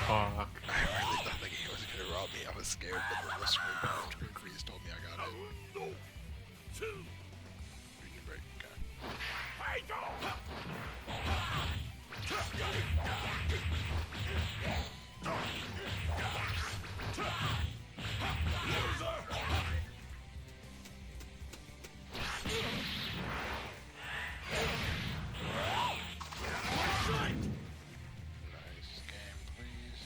Fuck. I really thought the game was gonna rob me. I was scared, but then the screen freeze told me I got it. Region break, nice game, please.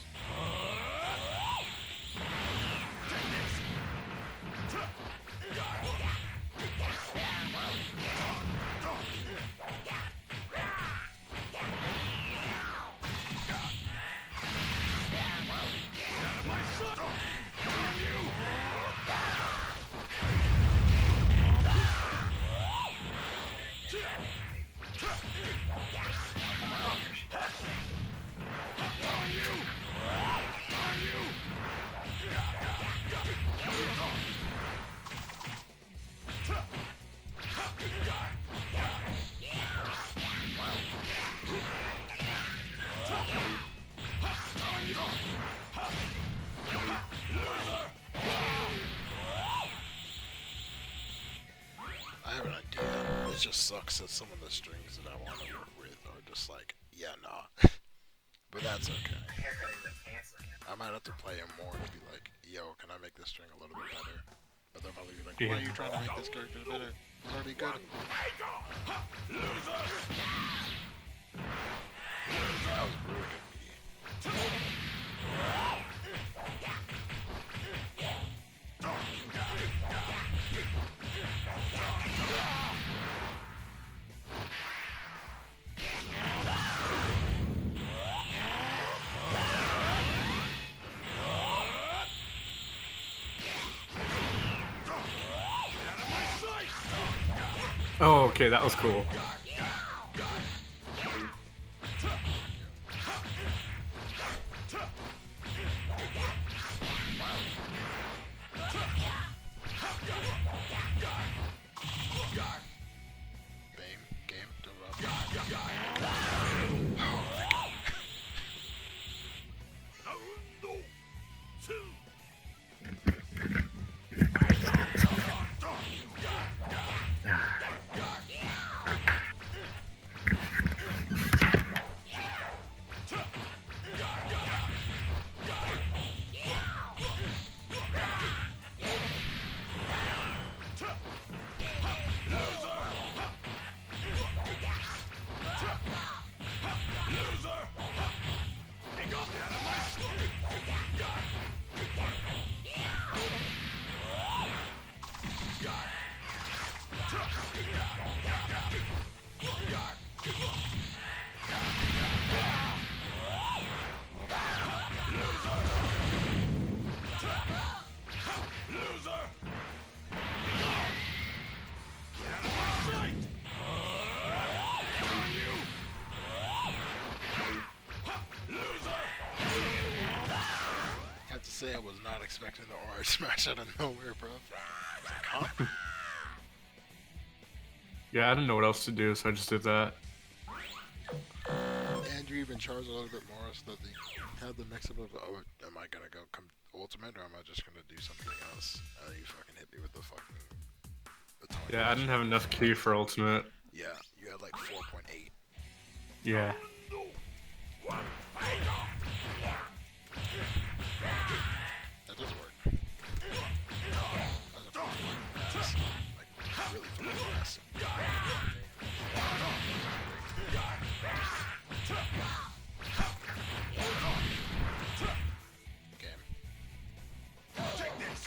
I have an idea. It just sucks that some of the strings that I want to work with are just like, yeah, nah. But that's okay. I might have to play him more and be like, yo, can I make this string a little bit better? But they'll probably be like, why are you trying to make this character better? It's already good. That was really good. Oh, okay, that was cool. Game, don't rub. I have to say, I was not expecting the orange smash out of nowhere, bro. Like, huh? Yeah, I didn't know what else to do, so I just did that. And you even charge a little bit more so that they have the mix up of, oh, am I gonna go come ultimate or am I just gonna do something else? And then you fucking hit me with the fucking... Yeah, I didn't have enough key for ultimate. Yeah, you had like 4.8. Yeah. That does work. That's a fucking fast. Like, really fucking fast. Game. Take this!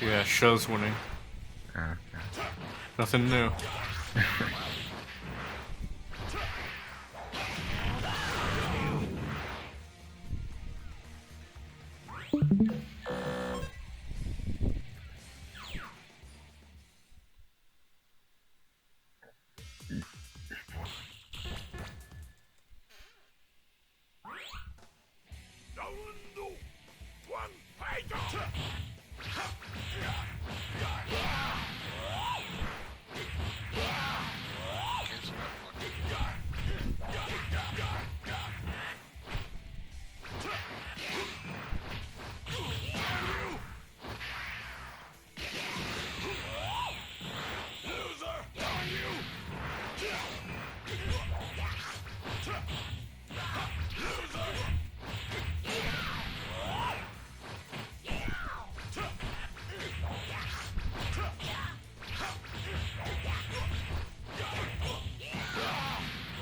Yeah, show's winning. Uh, Nothing new. Cancel that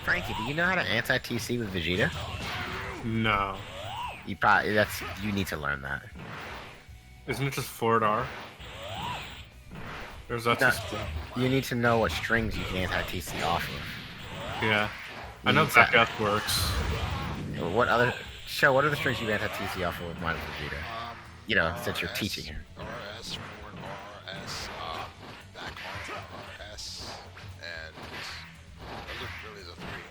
Frankie, do you know how to anti-TC with Vegeta? No. You need to learn that. Isn't it just forward R? Or is that No, just... you need to know what strings you can anti-TC off of. Yeah. I You know need to- back up works. What other strings you anti-TC off of with mine Vegeta? You know, since you're teaching him. RS, forward RS, back RS, and those are really the three.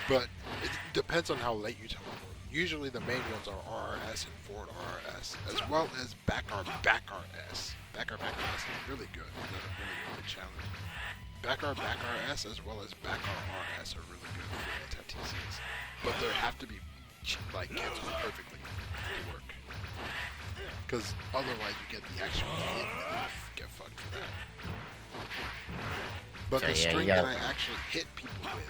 But it depends on how late you teleport. Usually the main ones are RRS and forward RRS, as well as back RS. Back RS is really good. It's a really good challenge. Back RS as well as back RRS are really good for anti-TCs. But they have to be like canceled perfectly to work. Because otherwise you get the actual hit and then you get fucked for that. But So, the yeah, string you that gotta- I actually hit people with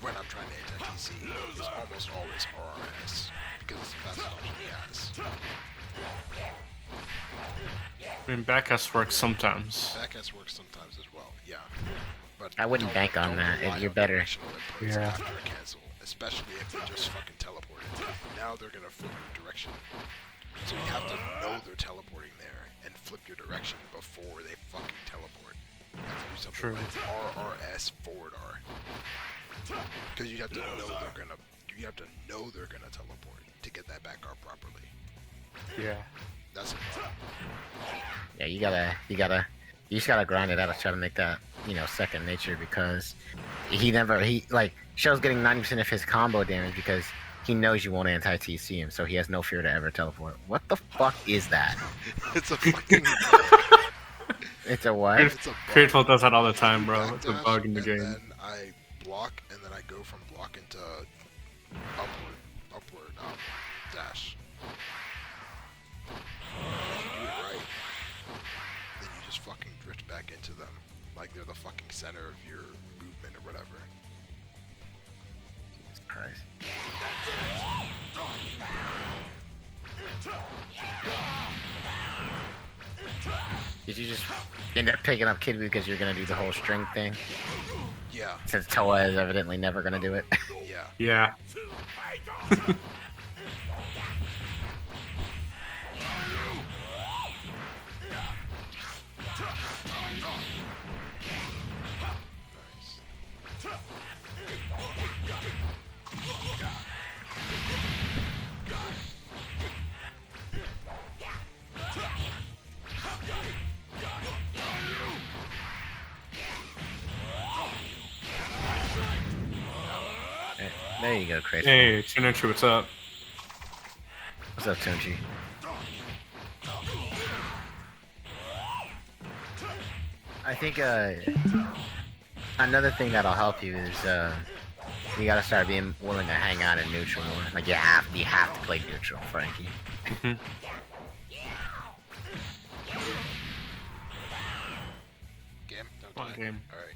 when I'm trying to anti-TC is almost always RRS. Because it's the best option he has. I mean, back S works sometimes. Back S works sometimes as well, yeah. But I wouldn't bank on don't that. rely You're on better. directional inputs Yeah. after a cancel, especially if they just fucking teleported. Now they're gonna flip your direction. So you have to know they're teleporting there and flip your direction before they fucking teleport. You have to do something True. like RRS forward R. Because you have to know they're gonna teleport to get that back R properly. Yeah. That's the problem. Yeah, you just gotta grind it out to try to make that, second nature, because Shell's getting 90% of his combo damage because he knows you won't anti-TC him, so he has no fear to ever teleport. What the fuck is that? It's a fucking It's a what? Creed- it's a bug. Creedful does that all the time, bro. It's a Backdash, bug in the and game. then I block, and then I go from block into upward dash. If you do it right, then you just fucking drift back into them like they're the fucking center of your movement or whatever. Jesus Christ. Did you just end up picking up Kid because you're gonna do the whole string thing? Yeah, Since Toa is evidently never gonna do it. yeah. Yeah. Nice. There you go, Crazy. Hey, Chunichi, what's up? What's up, Tunchi? I think another thing that'll help you is you gotta start being willing to hang out in neutral more. Like you have to play neutral, Frankie. Game? No One time. game. Alright.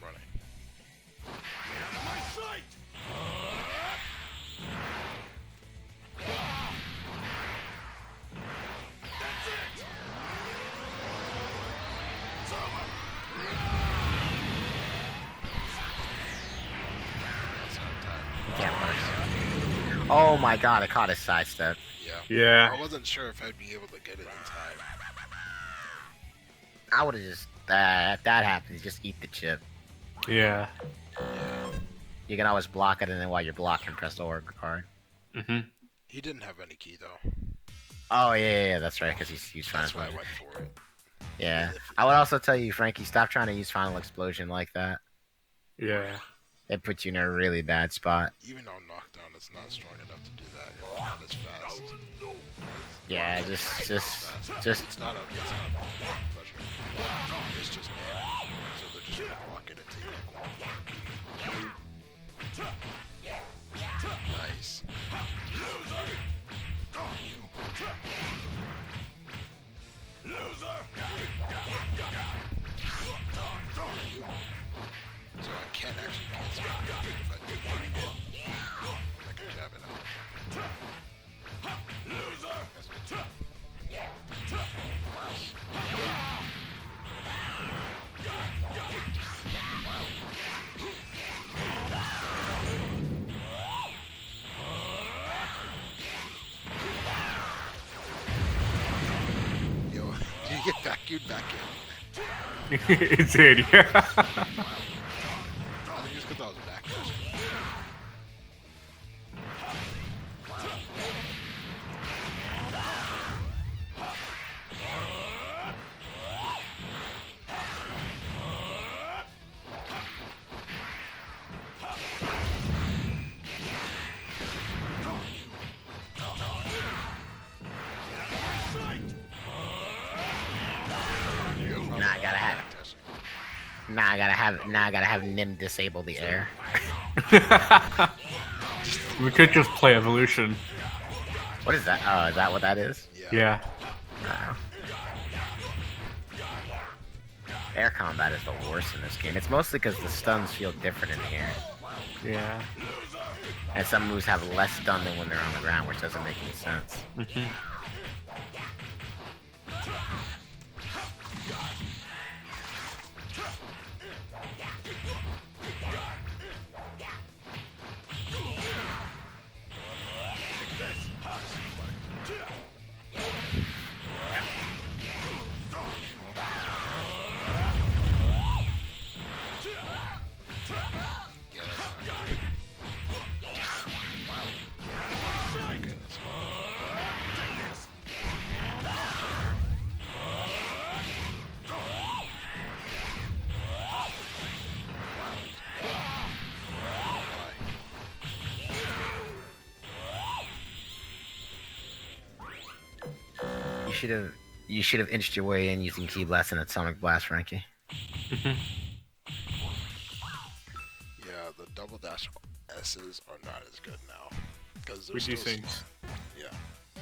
Running. You can't rush. Oh Oh my god, I caught his sidestep. Yeah. I wasn't sure if I'd be able to get it in time. I would have just, if that happens, just eat the chip. Yeah. Yeah. You can always block it, and then while you're blocking, press the org card. Mhm. He didn't have any key though. Oh yeah, that's right, because he's trying That's to. why I went for it. Yeah, I would also tell you, Frankie, stop trying to use Final Explosion like that. Yeah. It puts you in a really bad spot. Even on knockdown, it's not strong enough to do that. It's not as fast. Yeah, It's just. not a pleasure. It's just man. So they're just gonna block it and take like one. Nice. So I can't actually cancel it if I do find it. I can jab it out. That's good too. Yo, did you get vacuumed back in? It did, yeah. I think it's because I was backdashing. Nah, I gotta have. Now I gotta have Nim disable the air. We could just play evolution. What is that? Oh, is that what that is? Yeah. Air combat is the worst in this game. It's mostly because the stuns feel different in the air. Yeah. And some moves have less stun than when they're on the ground, which doesn't make any sense. Mhm. Yeah, that's not good. My goodness. You should have inched your way in using Key Blast and Atomic Blast, Frankie. Yeah, the double dash S's are not as good now. Because We do things. Yeah,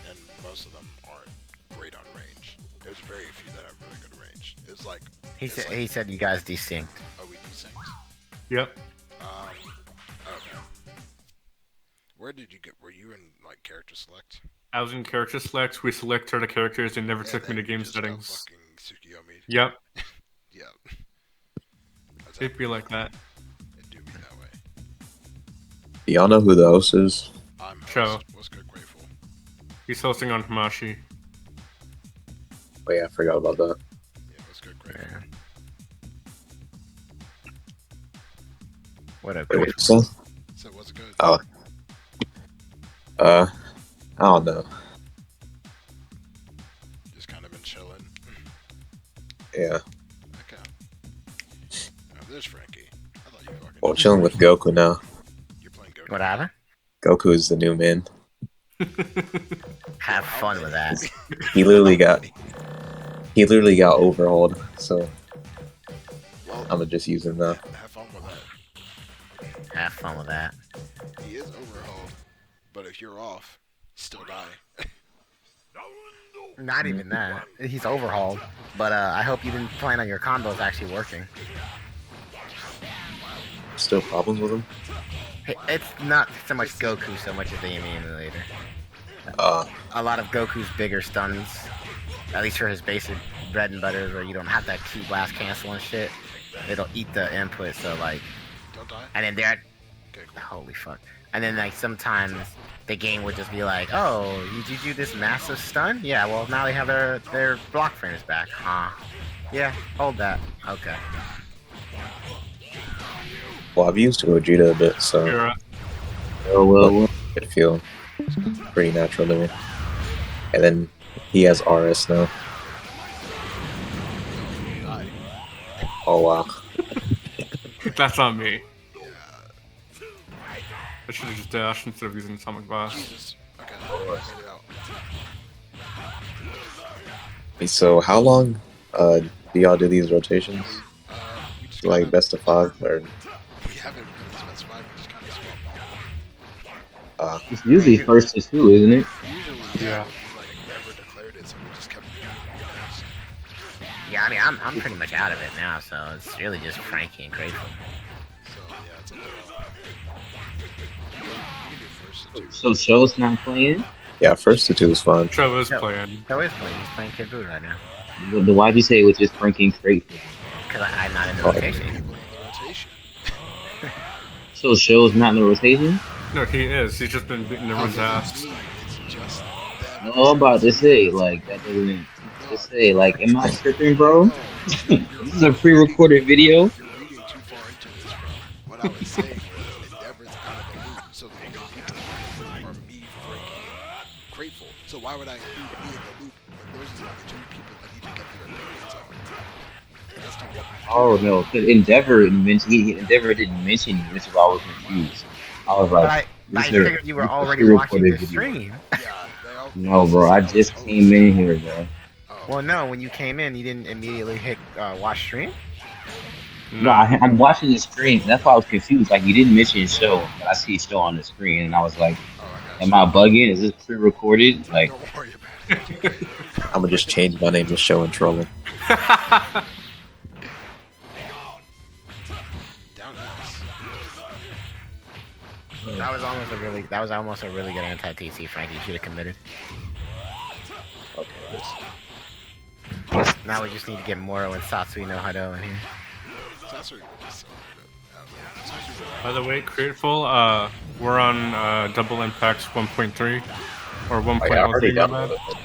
and most of them aren't great on range. There's very few that have really good range. It's like He it's said like, he said you guys desynced. oh, we do things. Yep. Okay. Where did you get? Were you in like character select? I was in character select. We selected the characters and never Yeah, took me to then you game just got settings. fucking Tsukiyomi. Yep. Yeah. That's It'd be like that. It do be that way. Y'all know who the host is? I'm Sure. host. What's good, grateful. He's hosting on Hamashi. Oh yeah, I forgot about that. Yeah, what's good, grateful. Yeah. What up, Wait, Chris? what's that? So what's good? Oh. I don't know. Just kind of been chilling. Yeah. Okay. Now there's Frankie. I thought you fucking. Well, chilling with Goku now. You're playing Goku. What happened? Goku is the new man. Have fun with that. He literally got overhauled. So Well, I'm gonna just use him now. have fun with that. Have fun with that. He is overhauled, but if you're off, still die. Not even that. He's overhauled. But I hope you didn't plan on your combos actually working. Still problems with him? It's not so much Goku so much as the emulator. Uh, A lot of Goku's bigger stuns, at least for his basic bread and butter, where you don't have that key blast cancel and shit. It'll eat the input, so like, Don't die. and then there, Okay, cool. holy fuck. And then like sometimes the game would just be like, oh, did you do this massive stun? Yeah, well, now they have their block frames back. Yeah, hold that. Okay. Well, I've used Gogeta a bit, so You're right. Well. it feel pretty natural to me. And then he has RS now. Oh wow. That's on me. I should have just dashed instead of using Atomic Blast. Jesus. Okay. Figure it out. Wait, so how long do y'all do these rotations? We just Like kinda- best of 5 or We haven't really specified. We just kind of swap. It's usually first to two, isn't it? Usually, Yeah. we like never declared it, so we just kept doing it. Yeah, I mean, I'm pretty much out of it now, so it's really just Frankie and Grateful. So yeah, it's a little. We can do first and two. So Show's not playing. yeah, first to 2 is fine. Joe is No. playing. So he's playing Kid Buu right now. But why'd you say it was just Frankie straight? Because I'm not in the Oh. rotation. People in the rotation. So Show's not in the rotation? No, he is. He's just been beating everyone's ass. It's just them. No, I'm about to say, like, that doesn't just say, like, am I tripping, bro? This is a pre-recorded video. You're reading too far into this, bro. What I was saying was Endeavor's out of the loop, so the only people are me, Frankie, and Grateful. So why would I include me in the loop when those are the only two people that need to get their opinions on? That's not what Oh no, because Endeavor didn't mention you, which is why I was confused. I was But like, I this is a- figured you were this is a already watching pre-recorded the video. stream. Yeah, they all. No, bro, I just came in here, bro. Oh, Well, no, when you came in, you didn't immediately hit watch stream. No, I'm watching the screen. That's why I was confused. Like, you didn't mention Show, but I see Show on the screen, and I was like, I got am you. I bugging? Is this pre-recorded? Like, Don't worry about it. I'm gonna just change my name to Show and Trolling. Down ass. That was almost a really good anti-TC, Frankie. You should have committed. Okay. Now we just need to get Moro and Satsui no Hado in here. Sasori would be so good. Sasori would- By the way, Grateful, we're on Double Impact 1.3 or Like, I already 1.13. my bad. downloaded it.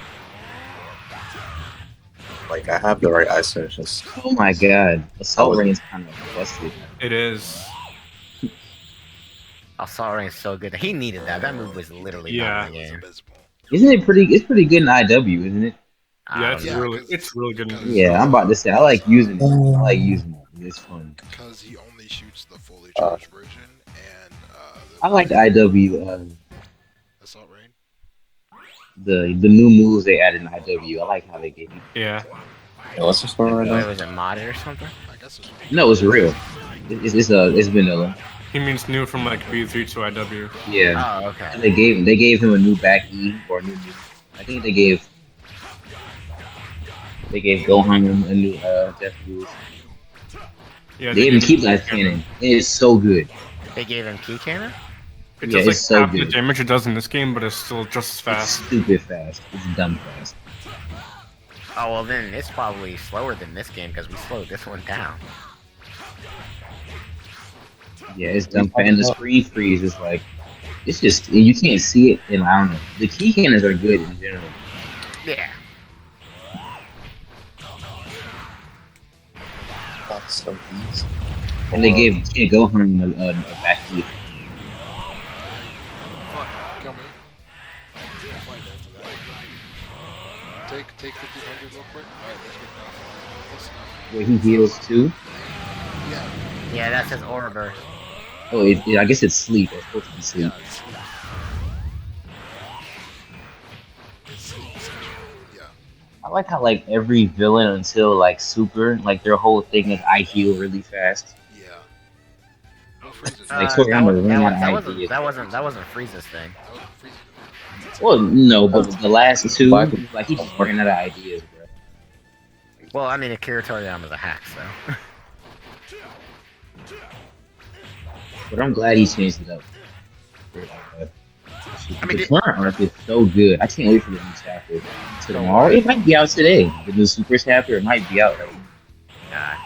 Like I have the right ISO, it's just oh my god, Assault Rain's kind of busted. It is. Assault Rain's so good. He needed that. That move was literally Yeah. not in the It's game. abysmal. Isn't it pretty? It's pretty good in IW, isn't it? Yeah, it's Yeah, really, 'cause- it's really good. because- Yeah, I'm about to say I like using it. I like using it. It's fun. Because he only shoots the fully charged version and I like the IW. Assault Rain. The new moves they added in IW. I like how they gave you. Yeah. yeah, what's the score right Wait, now? was it modded or something? I guess it's No, it's real. It's vanilla. He means new from like B3 to IW. Yeah. Oh, okay. And they gave him a new back E or a new. I think they gave Gohan a new death rules. Yeah, They even give keep him- that cannon. It is so good. They gave him key cannon? It Yeah, does like it's so half the good. damage it does in this game, but it's still just as It's fast. stupid fast. It's dumb fast. Oh, well then it's probably slower than this game because we slowed this one down. Yeah, it's dumb fast. And the screen freeze is like, it's just you can't see it. And I don't know. The key cannons are good in general. Yeah. That's so easy. And they gave Gohan a back E. fuck. Kill me. I'll fight after that. Take 1500 real quick. Alright, let's get down. Close enough. Where he heals too. Yeah, Yeah, that's his aura burst. Oh, I guess it's sleep. It's supposed to be sleep. yeah, it's sleep, essentially. Yeah. I like how like every villain until like Super, like their whole thing is I heal really fast. Yeah. No freezes. Like, that, Toriyama was, ran that, out was, of that, wasn't, ideas. that wasn't Frieza's thing. That was freezing. Well, no, but the last two, like he just ran out of ideas, bro. Well, I mean, Akira Toriyama's a hack, so. But I'm glad he changed it up. I mean, The current arc is so good. I can't wait for the new chapter. Tomorrow, it might be out today. The new Super chapter, it might be out right now.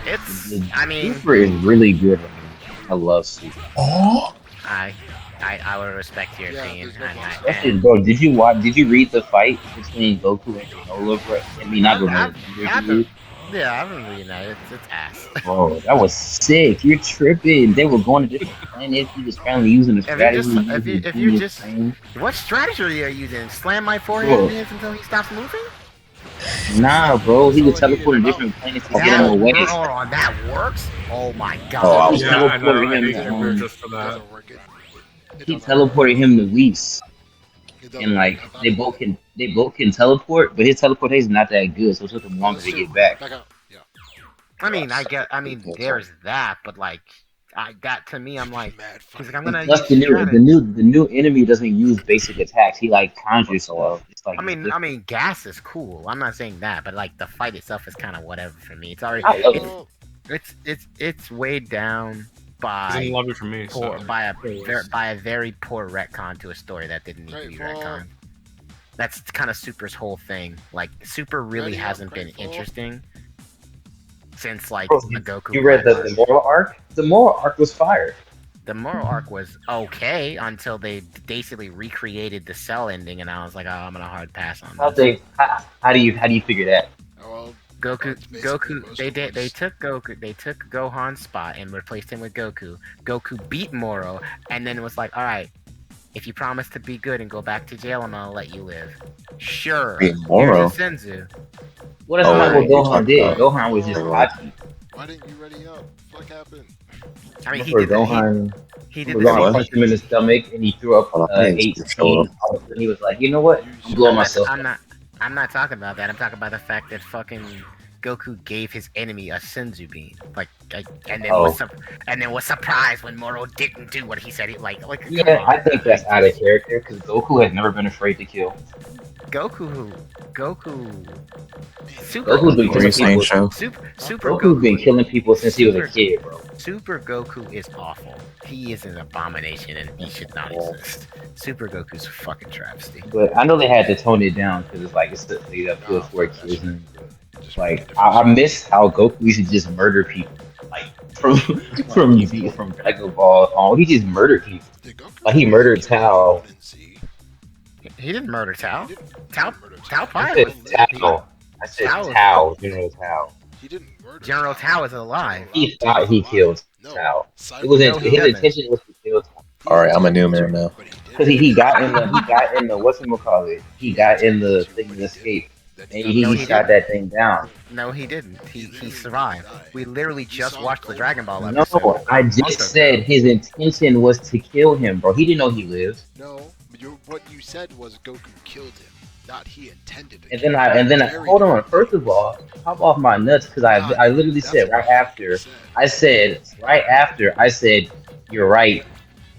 It's, The I mean, Super is really good right now. I love Super. I I would respect your Yeah, opinion. there's no And, boss. Question, bro, did you watch? Did you read the fight between Goku and Granola, bro? I mean, not Granola. I've been, yeah, I've been reading that. It's ass. Bro, that was sick. You're tripping. They were going to different planets. He was finally using the strategy. If you just what strategy are you using? Slam my forehead in his until he stops moving? Nah, bro, he That's would all I needed teleport to to know. different planets to get him away. Hold on, that works? Oh my god. Oh, I He was Yeah, I know. teleported I him. need to move just for It that. doesn't work. It He doesn't work. teleported him to Whis, It doesn't and work. like I thought they it both did. can teleport, but his teleportation not that good, so it took him Oh, longer that's to true. get back. Back out. Yeah. I mean, there's that, but like, that to me, I'm like, Mad he's like, funny. I'm gonna Plus, use the strategy. new enemy doesn't use basic attacks. He like conjures stuff. It's like I mean, gas is cool. I'm not saying that, but like the fight itself is kind of whatever for me. It's already, I love it. Well, it's weighed down He's by in lobby for me. So. by a very poor retcon to a story that didn't need to be Grateful. retconned. That's kind of Super's whole thing. Like Super really Ready up, hasn't been grateful. interesting since like Bro, the Goku. you read the platform. moral arc? The moral arc was fire. The moral arc was okay until they basically recreated the Cell ending, and I was like, oh, I'm gonna hard pass on How this. how do you figure that? well, Goku, That's basically Goku, most they of did. They us. took Goku. They took Gohan's spot and replaced him with Goku. Goku beat Moro, and then it was like, all right, if you promise to be good and go back to jail, I'm gonna let you live. Sure. Beat Moro? Here's a Senzu. Well, that's Oh, not what you Gohan talked did. about- Gohan was just Oh. cocky. why didn't you ready up? What happened? I mean, Remember Gohan? he did Remember the Gohan same. What? punched him in the stomach and he threw up Hold on, I didn't 18. show up. All of a sudden he was like, you know what? You I'm should- blowing myself I'm up. not. I'm not talking about that. I'm talking about the fact that fucking Goku gave his enemy a Senzu bean, and then was surprised when Moro didn't do what he said. Come Yeah, on, I think that's out of character because Goku has never been afraid to kill. Goku, Super Goku's been What were killing you saying, people. Show? Super Goku's been Goku. killing people since he was a Super- kid, bro. Super Goku is awful. He is an abomination, and he should not exist. Super Goku's a fucking travesty. But I know they had to tone it down because it's like it's the lead up to Nah, it for fuck that kids. shit. And Just like make a I difference. miss how Goku used to just murder people, like from Dragon Ball on. He just murdered people. Did Goku Like, he really murdered kill Tao. anyone in Z? He didn't murder Tao. He didn't Tao- murder Tao I probably said Tao. I said Tao. Tao. General Tao. He didn't murder General Tao is alive. He thought he killed No, Tao. Cyber It was No, he his doesn't. intention was to kill Tao He Alright, I'm a new intended man to, now. but he didn't. because he got in the whatchamacallit. He got in the thing to escape. Then And got he No, killed. he shot that thing down. No, he didn't. He survived. We literally just saw watched the Goku. Dragon Ball No, episode. I month just ago. said his intention was to kill him, bro. He didn't know he lived. No, what you said was Goku killed him, not he intended it. And then I hold on. First of all, hop off my nuts because I literally said right after I said you're right.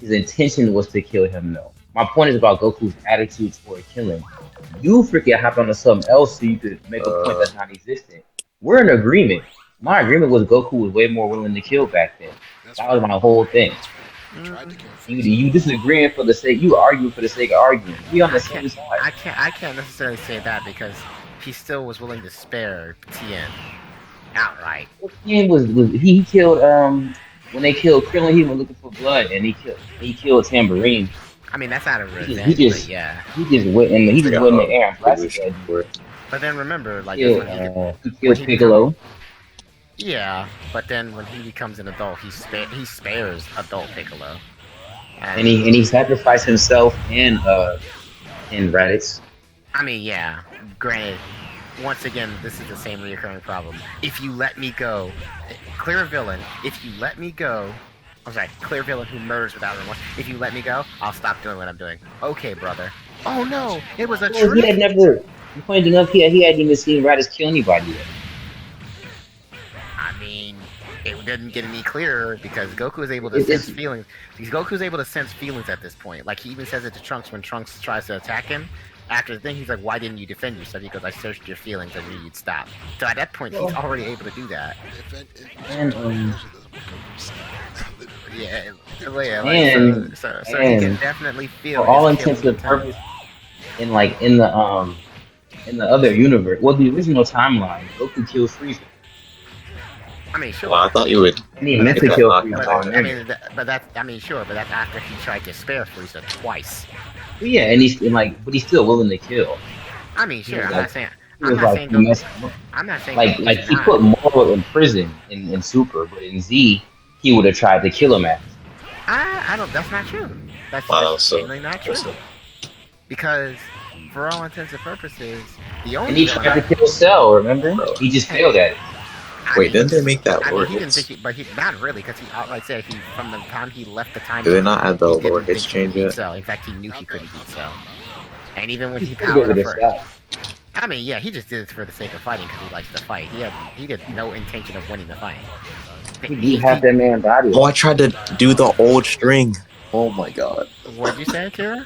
His intention was to kill him. No, my point is about Goku's attitude toward killing. You freaking hopped onto something else so you could make a point that's non-existent. We're in agreement. My agreement was Goku was way more willing to kill back then. That was my whole thing. He tried to kill You disagreeing for the sake. You argue for the sake of arguing. We on the same side. I can't necessarily say that because he still was willing to spare Tien outright. Tien was he killed when they killed Krillin, he was looking for blood and he killed Tambourine. I mean, that's out of He revenge, just- but yeah. He just went in the air and blasted that dude. But then remember, like, Killed, when he did, he killed he Piccolo. yeah. But then when he becomes an adult, he spares adult Piccolo. And he sacrificed himself and Raditz. I mean, yeah. Granted, once again, this is the same recurring problem. If you let me go, clear villain. If you let me go, I'm sorry, clear villain who murders without remorse. If you let me go, I'll stop doing what I'm doing. Okay, brother. Oh no, it was a Well, he trick. had never. You pointed enough. He hadn't even seen Raditz kill anybody yet. I mean, it didn't get any clearer because Goku is able to It's- sense feelings. Goku's able to sense feelings at this point. Like, he even says it to Trunks when Trunks tries to attack him. After the thing, he's like, why didn't you defend yourself? He goes, I searched your feelings, I knew you'd stop. So at that point, he's already able to do that. And, Yeah, And- so he can and definitely feel For all his intents killing and purposes, in the other universe, well, the original timeline, Goku kills Frieza. I mean, sure. Well, I thought you would. And he meant to kill But- Frieza But on I there. mean, but that's sure, but that's after he tried to spare Frieza twice. Yeah, and but he's still willing to kill. I mean, sure. I'm like- not saying. He I'm was not like, saying he Goku. messed up. I'm not saying like Goku's he not. put Moro in prison in Super, but in Z he would have tried to kill him at. I don't. That's not true. That's Wow, so genuinely not true. Because, for all intents and purposes, the only And he villain tried to kill Cell. Remember? He just failed at it. I Wait, mean, didn't they make that I mean, Lord he didn't hits? think, but he not really, because he outright said he from the time he left the time. Did they not add the he didn't Lord hits think he could change beat yet? Cell. In fact, he knew he couldn't beat Cell. And even when He he still gave powered it up a for, shot. I mean, yeah, he just did it for the sake of fighting because he likes to fight. He had no intention of winning the fight. He beat half that man body. Oh, I tried to do the old string. Oh my god. What'd you say, Kira?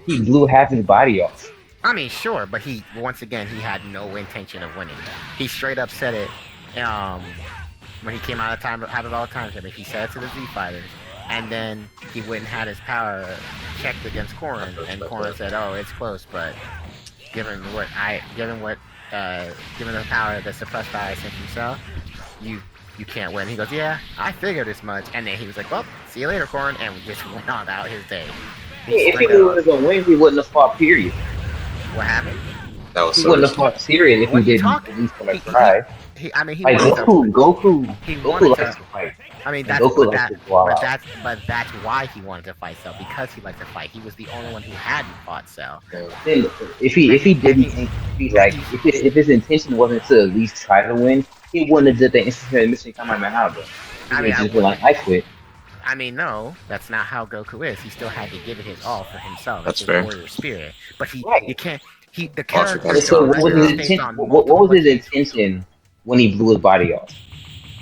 He blew half his body off. I mean, sure, but he once again he had no intention of winning. He straight up said it when he came out of all time. I mean, he said it to the Z fighters, and then he went and had his power checked against Korin, and Korin said, "Oh, it's close, but given the power that suppressed by sent himself, you can't win." He goes, "Yeah, I figured as much," and then he was like, "Well, see you later, Korin," and we just went on about his day. If he knew he was gonna win, he wouldn't have fought. Period. What happened? That was He so wouldn't have fought Period if When he he didn't talked- at least want he- to try. He Like wanted to- Goku he Goku wanted likes to. to fight. I mean, And that's Goku but, likes that, to go all but out. that's why he wanted to fight Cell, because he liked to fight. He was the only one who hadn't fought Cell. Then if he didn't if his intention wasn't to at least try to win, he wouldn't have did the instant mission Kamehameha. He I would mean, have just been like, I quit. I mean, no, that's not how Goku is. He still had to give it his all for himself. That's It's his fair. warrior spirit. But Right. you can't. The I character. forgot So what was his based intention? on What multiple was his things. intention when he blew his body off?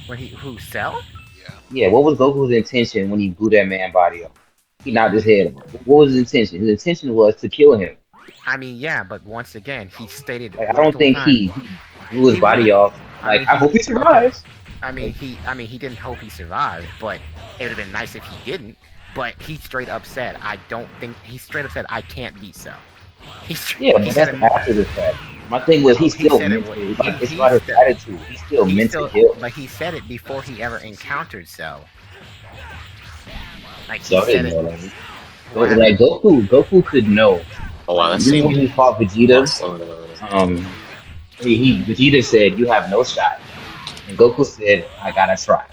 When who Cell? Yeah. Yeah, what was Goku's intention when he blew that man body off? He knocked his head off. What was his intention? His intention was to kill him. I mean, yeah, but once again, he stated. Like, I don't multiple think times- he blew his body off. Like, I hope he survives. I mean, he didn't hope he survived, but it would have been nice if he didn't. But he straight up said, he straight up said, I can't beat Cell. Yeah, but he that's said it- after the fact. My thing was, he He still said it meant was- to. Like, it's he about his still- attitude. He still meant to kill. But he said it before he ever encountered Cell. Like he So I said didn't know it. that. But, like Goku could know. Oh wow, that Even when seemed. he fought Vegeta, Oh, Vegeta said, "You have no shot," and Goku said, "I gotta try."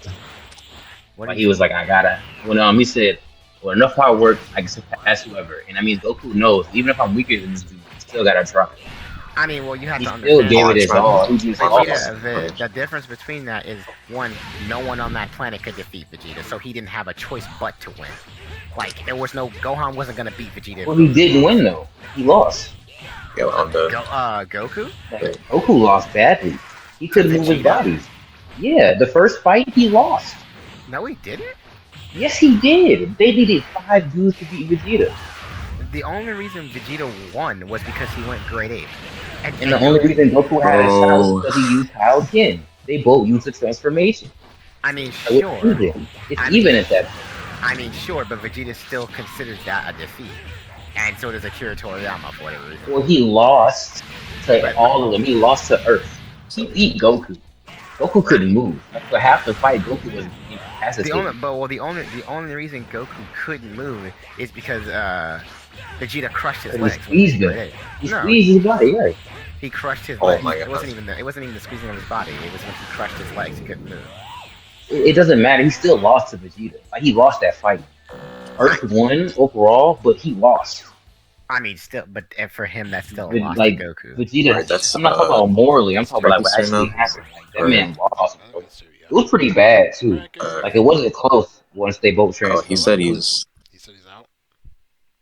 What Like do he was like, "I gotta." When he said, "Well, enough hard work, I can surpass whoever," and I mean, Goku knows even if I'm weaker than this dude, I still gotta try. I mean, well, you have He to still understand. gave it his all. He just lost. Vegeta, the difference between that is, one, no one on that planet could defeat Vegeta, so he didn't have a choice but to win. Like, there was no, Gohan wasn't gonna beat Vegeta. Well, he didn't win though. He lost. yeah, on the. Goku? Goku lost badly. He couldn't move his Vegeta? body. Yeah, the first fight he lost. No, he didn't. Yes, he did. They needed 5 dudes to beat Vegeta. The only reason Vegeta won was because he went grade 8. And the only reason Goku had a shot Oh. was because he used Kaioken. They both used the transformation. I mean, So it's sure. even. It's I mean- even at that point. I mean, sure, but Vegeta still considers that a defeat. And so does Akira Toriyama for whatever reason. Well, he lost to But- all of them. He lost to Earth. He beat Goku. Goku couldn't move. For half the fight, Goku was incapacitated. The only reason Goku couldn't move is because Vegeta crushed his He legs. when squeezed he him. grade 8. He No, squeezed his body, right? he crushed his Oh legs. my It wasn't God. even the squeezing of his body. It was when he crushed his legs. He couldn't move. It doesn't matter. He still lost to Vegeta. Like, he lost that fight. Earth won overall, but he lost. I mean, still, but for him, that's still a But, loss like, to Goku. Vegeta, Right, that's, I'm not talking about morally. I'm talking about what Frankie actually Sano. happened. Like, that Right. man lost. I think so, yeah. It was pretty bad, too. Uh, Like, it wasn't close once they both Oh, transformed. he said he's. He said he's out.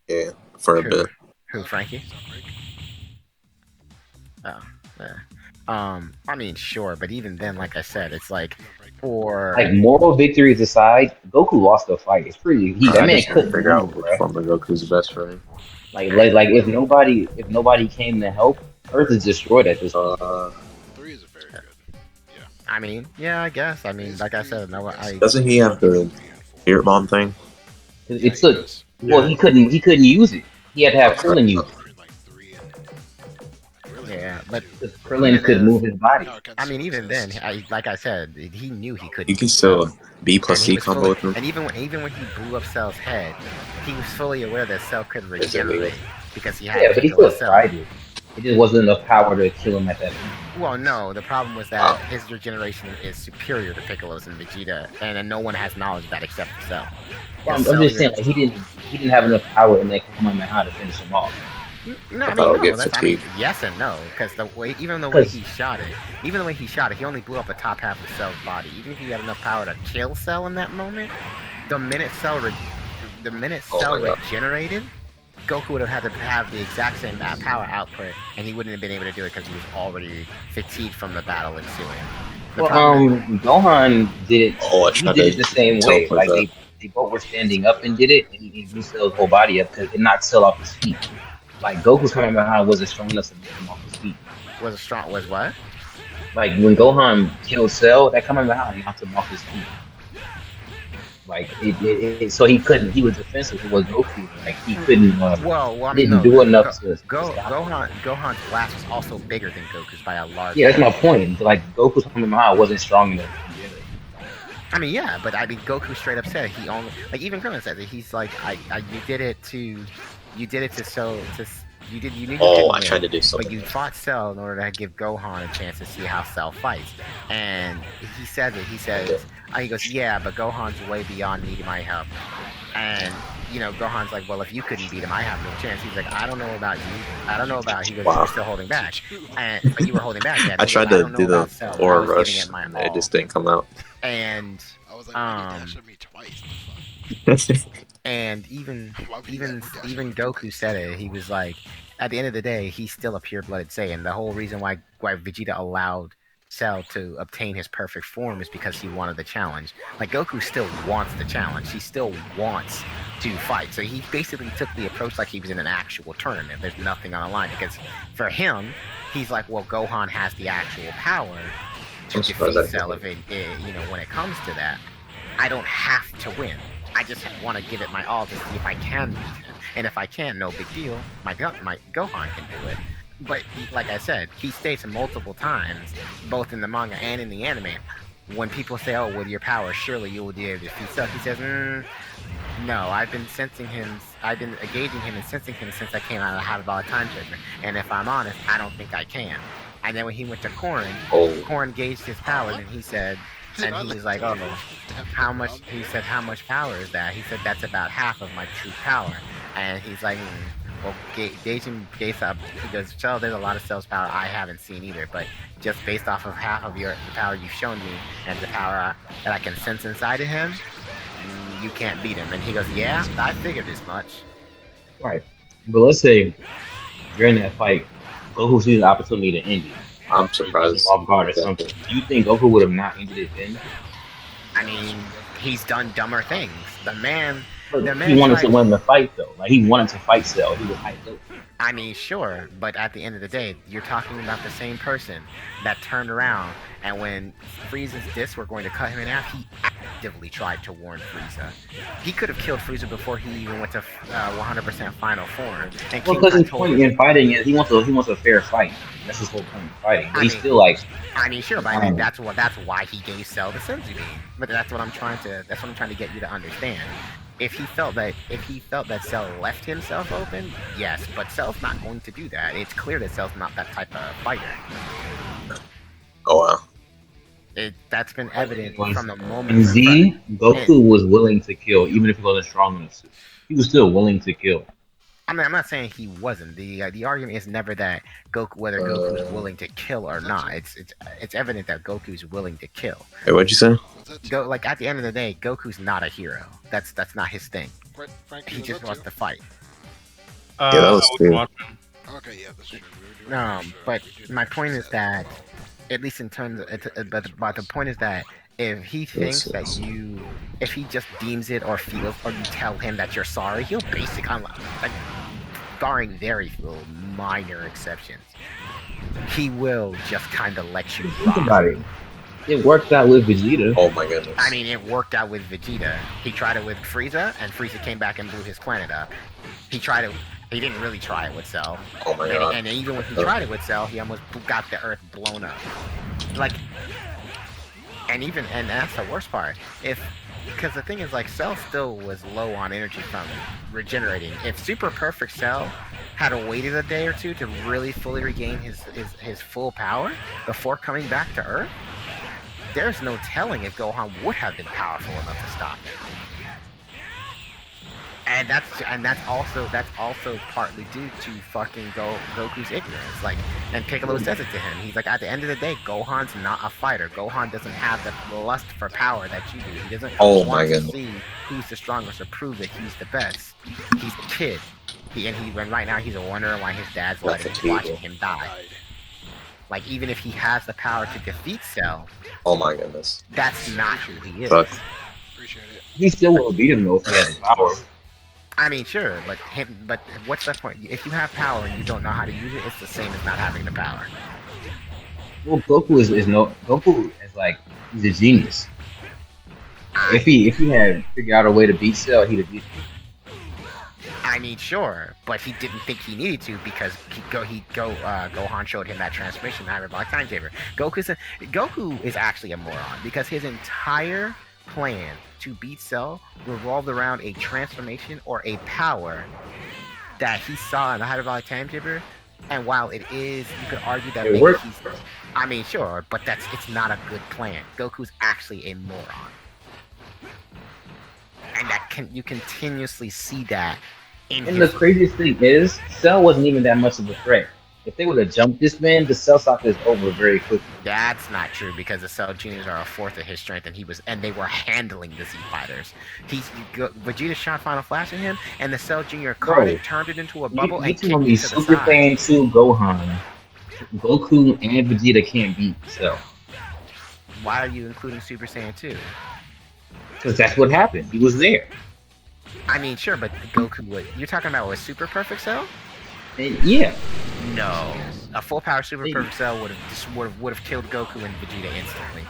Yeah, for a Who? bit. Who, Frankie? He's on break. I mean, sure, but even then, like I said, it's like for Like, moral victories aside, Goku lost the fight. It's pretty. That I man just couldn't figure out move, which bro. form of Goku's best friend. Like if nobody came to help, Earth is destroyed at this point. 3 is a very good. I mean, yeah, I guess. I mean, like I said, no, Doesn't he have the spirit bomb thing? It took. Well, he couldn't use it. He had to have Krillin use it. yeah. Yeah, but Because Krillin could move his body. No, it can I mean, still even then, exist. like I said, he knew he couldn't. You can beat still Cell. B plus And he C was combo fully, with them. and even when he blew up Cell's head, he was fully aware that Cell could Is it legal? regenerate because he had Yeah, but he Piccolo still Cell. tried it. It just wasn't enough power to kill him at that point. Well, no, the problem was that his regeneration is superior to Piccolo's and Vegeta, and no one has knowledge of that except for Cell. Well, Because I'm Cell just even- saying, like, he didn't have enough power in that Kamehameha to finish him off. No, I I thought it would mean, no. get That's, I mean, fatigued. yes and no. Because the way, even the way 'Cause- he shot it, he only blew up the top half of Cell's body. Even if he had enough power to kill Cell in that moment, the minute Cell Oh my God. regenerated, Goku would have had to have the exact same power output, and he wouldn't have been able to do it because he was already fatigued from the battle ensuing. The Well, problem Gohan did it. Oh, I He tried did to it the same way. teleport Like that. they both were standing up and did it, and he blew Cell's whole body up because it knocked Cell off his feet. Like Goku's Kamehameha wasn't strong enough to knock him off his feet. was what? Like when Gohan killed Cell, that Kamehameha knocked him off his feet. Like so he couldn't. He was defensive. It was Goku. Like he couldn't. Well, I He mean, didn't no, do enough to stop him. Gohan's blast was also bigger than Goku's by a large. Yeah, that's my point. Like Goku's Kamehameha wasn't strong enough to do it. I mean, yeah, but I mean, Goku straight up said he only like even Krillin said that he's like, you did it to you knew you Oh, couldn't I win, tried to do but something. you fought Cell in order to give Gohan a chance to see how Cell fights, and he says it. He says, he goes, yeah, but Gohan's way beyond needing my help, and you know, Gohan's like, well, if you couldn't beat him, I have no chance. He's like, I don't know about you. I don't know about. He goes, you Wow. were still holding back, but you were holding back. Yeah, I tried to do the or aura rush. It just didn't come out. and I was like, why did you dash at me twice? The fuck? And even Why would you even dash at even me Goku twice? said it. He was like, at the end of the day, he's still a pure-blooded Saiyan. The whole reason why Vegeta allowed Cell to obtain his perfect form is because he wanted the challenge. Like Goku still wants the challenge. He still wants to fight. So he basically took the approach like he was in an actual tournament. There's nothing on the line because for him, he's like, well, Gohan has the actual power to I'm surprised defeat I Cell if when it comes to that. I don't have to win. I just want to give it my all to see if I can beat him. And if I can, no big deal. My Gohan can do it. But like I said, he states multiple times, both in the manga and in the anime, when people say, "Oh, with your power, surely you will be able to defeat Cell," he says, "No, I've been sensing him. I've been engaging him and sensing him since I came out of all time treasure. And if I'm honest, I don't think I can." And then when he went to Korin, Korin gauged his powers, and he said. And he was like, "Oh, how much?" He said, "How much power is that?" He said, "That's about half of my true power." And he's like, "Well, gauging based off," he goes, "Cell, there's a lot of Cell's power I haven't seen either, but just based off of half of the power you've shown me and the power that I can sense inside of him, you can't beat him." And he goes, "Yeah, I figured as much." Right. But let's say during that fight, Goku sees an opportunity to end it. I'm surprised. Off guard or something. Do you think Goku would have not ended it then? I mean, he's done dumber things. The man He wanted to tried- win the fight though. Like he wanted to fight Cell. He was hyped up. I mean, sure, but at the end of the day, you're talking about the same person that turned around, and when Frieza's discs were going to cut him in half, he actively tried to warn Frieza. He could have killed Frieza before he even went to 100% final form. And Well, King because Kai his told point him, in fighting is he wants a fair fight. That's his whole point in fighting. But I he's mean- still like, I mean, sure, but I mean, that's why he gave Cell the Senzu Bean. But that's what I'm trying to get you to understand. If he felt that Cell left himself open, yes, but Cell's not going to do that. It's clear that Cell's not that type of fighter. Oh wow. That's been evident from the moment. in Z, Goku was willing to kill even if he wasn't strong enough to. He was still willing to kill. I mean, I'm not saying he wasn't. The argument is never that whether Goku's willing to kill or not. It's evident that Goku's willing to kill. Hey, what'd you say? Was that too? Like at the end of the day, Goku's not a hero. That's not his thing. Frankie, He was just that wants too? to fight. Yeah, that was I was cool. watching. Okay, yeah, that's true. We were doing But we did my what point you is said. that, at least in terms of, but the point is that if he thinks that if he just deems it or feels, or you tell him that you're sorry, he'll basically, like, barring very few minor exceptions, he will just kind of let you Think rock. about it. It worked out with Vegeta. Oh my goodness. I mean, it worked out with Vegeta. He tried it with Frieza, and Frieza came back and blew his planet up. He tried He didn't really try it with Cell. Oh my god. And even when he tried it with Cell, he almost got the Earth blown up. Like, and that's the worst part. Because the thing is, like, Cell still was low on energy from regenerating. If Super Perfect Cell had waited a day or two to really fully regain his full power before coming back to Earth, there's no telling if Gohan would have been powerful enough to stop him. And that's also partly due to fucking Goku's ignorance. Like, and Piccolo says it to him. He's like, at the end of the day, Gohan's not a fighter. Gohan doesn't have the lust for power that you do. He doesn't want to see who's the strongest or prove that he's the best. He's a kid. And right now he's wondering why his dad's watching him die. Like, even if he has the power to defeat Cell, Oh my goodness. that's not who he is. Fuck. Appreciate it. He still will beat him though if he has the power. I mean, sure, but what's the point? If you have power and you don't know how to use it, it's the same as not having the power. Well, Goku is like, he's a genius. If he had figured out a way to beat Cell, he'd have beat him. I mean, sure, but he didn't think he needed to because Gohan showed him that transformation, the hyperbolic time saver. Goku is actually a moron because his entire plan to beat Cell revolved around a transformation or a power that he saw in the hyperbolic time saver. And while it is, you could argue that maybe he's, I mean, sure, but it's not a good plan. Goku's actually a moron, and you continuously see that. And the craziest thing is, Cell wasn't even that much of a threat. If they would have jumped this man, the Cell saga is over very quickly. That's not true because the Cell Juniors are a fourth of his strength, and they were handling the Z fighters. Vegeta shot Final Flash at him, and the Cell Junior caught it, turned it into a bubble, and kicked it to the side. Super Saiyan 2 Gohan, Goku, and Vegeta can't beat Cell. Why are you including Super Saiyan 2? Because that's what happened. He was there. I mean, sure, but Goku would. You're talking about with Super Perfect Cell? And yeah. No, a full power Super Perfect Cell would have killed Goku and Vegeta instantly.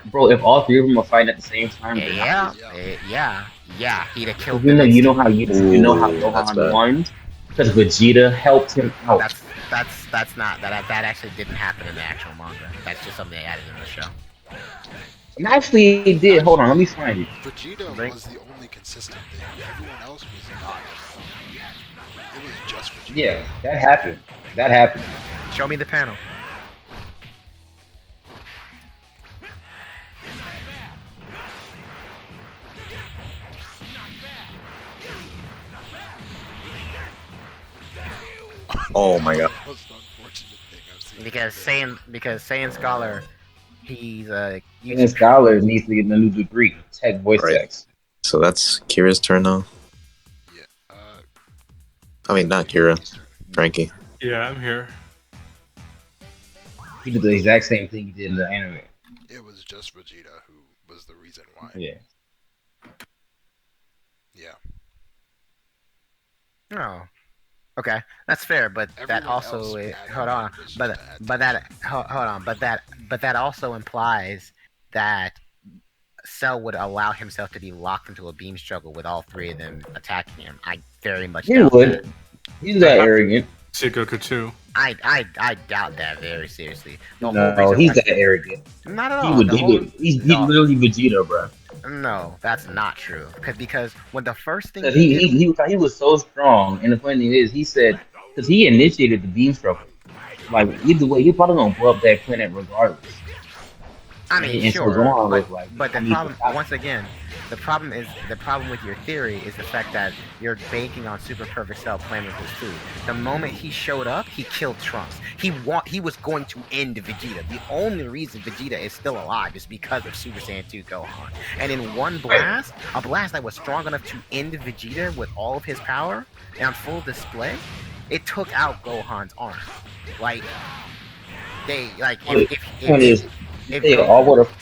Bro, if all three of them were fighting at the same time, Yeah, he'd have killed. You know how Gohan won because Vegeta helped him out. That actually didn't happen in the actual manga. That's just something they added in the show. And actually, it did. Hold on, let me find it. Vegeta was the only consistent thing. Everyone else was not. It was just Vegeta. Yeah, that happened. Show me the panel. Oh my god. Most unfortunate thing I've seen. Because Saiyan Scholar, he's a Saiyan Scholar needs to get a new degree, tech voice text. So that's Kira's turn now. Yeah. I mean, not Kira, Frankie. Yeah, I'm here. He did the exact same thing he did in the anime. It was just Vegeta who was the reason why. Yeah. Yeah. Oh, okay, that's fair, but that also hold on, but that also implies that Cell would allow himself to be locked into a beam struggle with all three of them attacking him. I very much He doubt would. that. He's that arrogant. See Goku too. I doubt that very seriously. No, he's that arrogant. Not at He all. would. He's literally Vegeta, bro. No, that's not true. Because when the first thing He was so strong, and the funny thing is, he said because he initiated the beam struggle. Like either way, he probably gonna blow up that planet regardless. I mean, and sure, so Gohan was like, but the problem, once again, the problem with your theory is the fact that you're banking on Super Perfect Cell playing with his food. The moment he showed up, he killed Trunks. He was going to end Vegeta. The only reason Vegeta is still alive is because of Super Saiyan 2 Gohan. And in one blast, a blast that was strong enough to end Vegeta with all of his power and on full display, it took out Gohan's arm. Like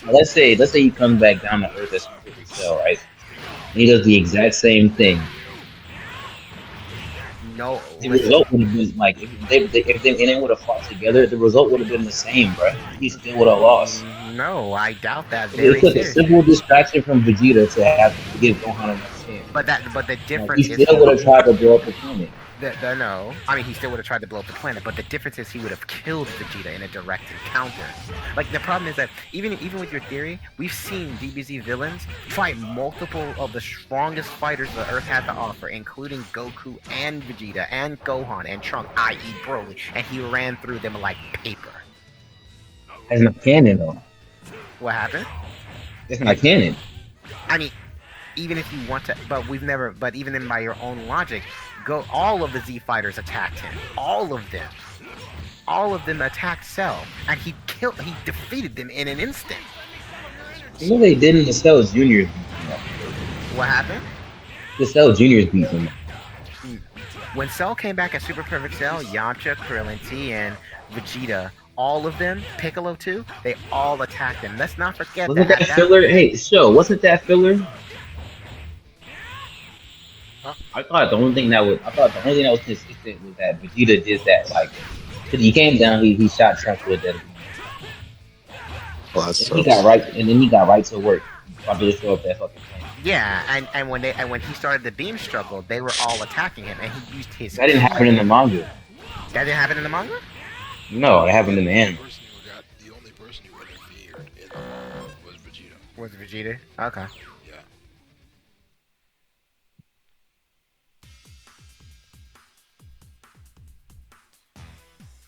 let's say he comes back down to Earth as Super Cell, right? He does the exact same thing. No, the result would have been like if they would have fought together, the result would have been the same, bro. He still would have lost. No, I doubt that. It took a simple distraction from Vegeta to give Gohan a chance. But the difference he still would have tried to blow up the planet. No, I mean he still would have tried to blow up the planet, but the difference is he would have killed Vegeta in a direct encounter. Like the problem is that even with your theory, we've seen DBZ villains fight multiple of the strongest fighters the Earth had to offer, including Goku and Vegeta and Gohan and Trunks, i.e. Broly, and he ran through them like paper. That's not canon though. What happened? It's not canon. I mean, even if you want to, but we've never. But even in by your own logic, all of the Z fighters attacked him. All of them. All of them attacked Cell, and he defeated them in an instant. You know they didn't. The Cell Juniors beat him. What happened? The Cell Juniors beat him. When Cell came back as Super Perfect Cell, Yamcha, Krillin, Tien, Vegeta, all of them, Piccolo too, they all attacked him. Let's not forget Wasn't that filler? Hey, wasn't that filler? Huh? I thought the only thing that was consistent was that Vegeta did that. Like, cause he came down, he shot Trunks with it. Well, that's He got right, and then he got right to work. Probably show up that fucking thing. Yeah, and when he started the beam struggle, they were all attacking him, and he used his. That didn't happen in the manga. That didn't happen in the manga? No, it happened in the anime. The only person who interfered in the manga was Vegeta. Was it Vegeta? Okay. Yeah.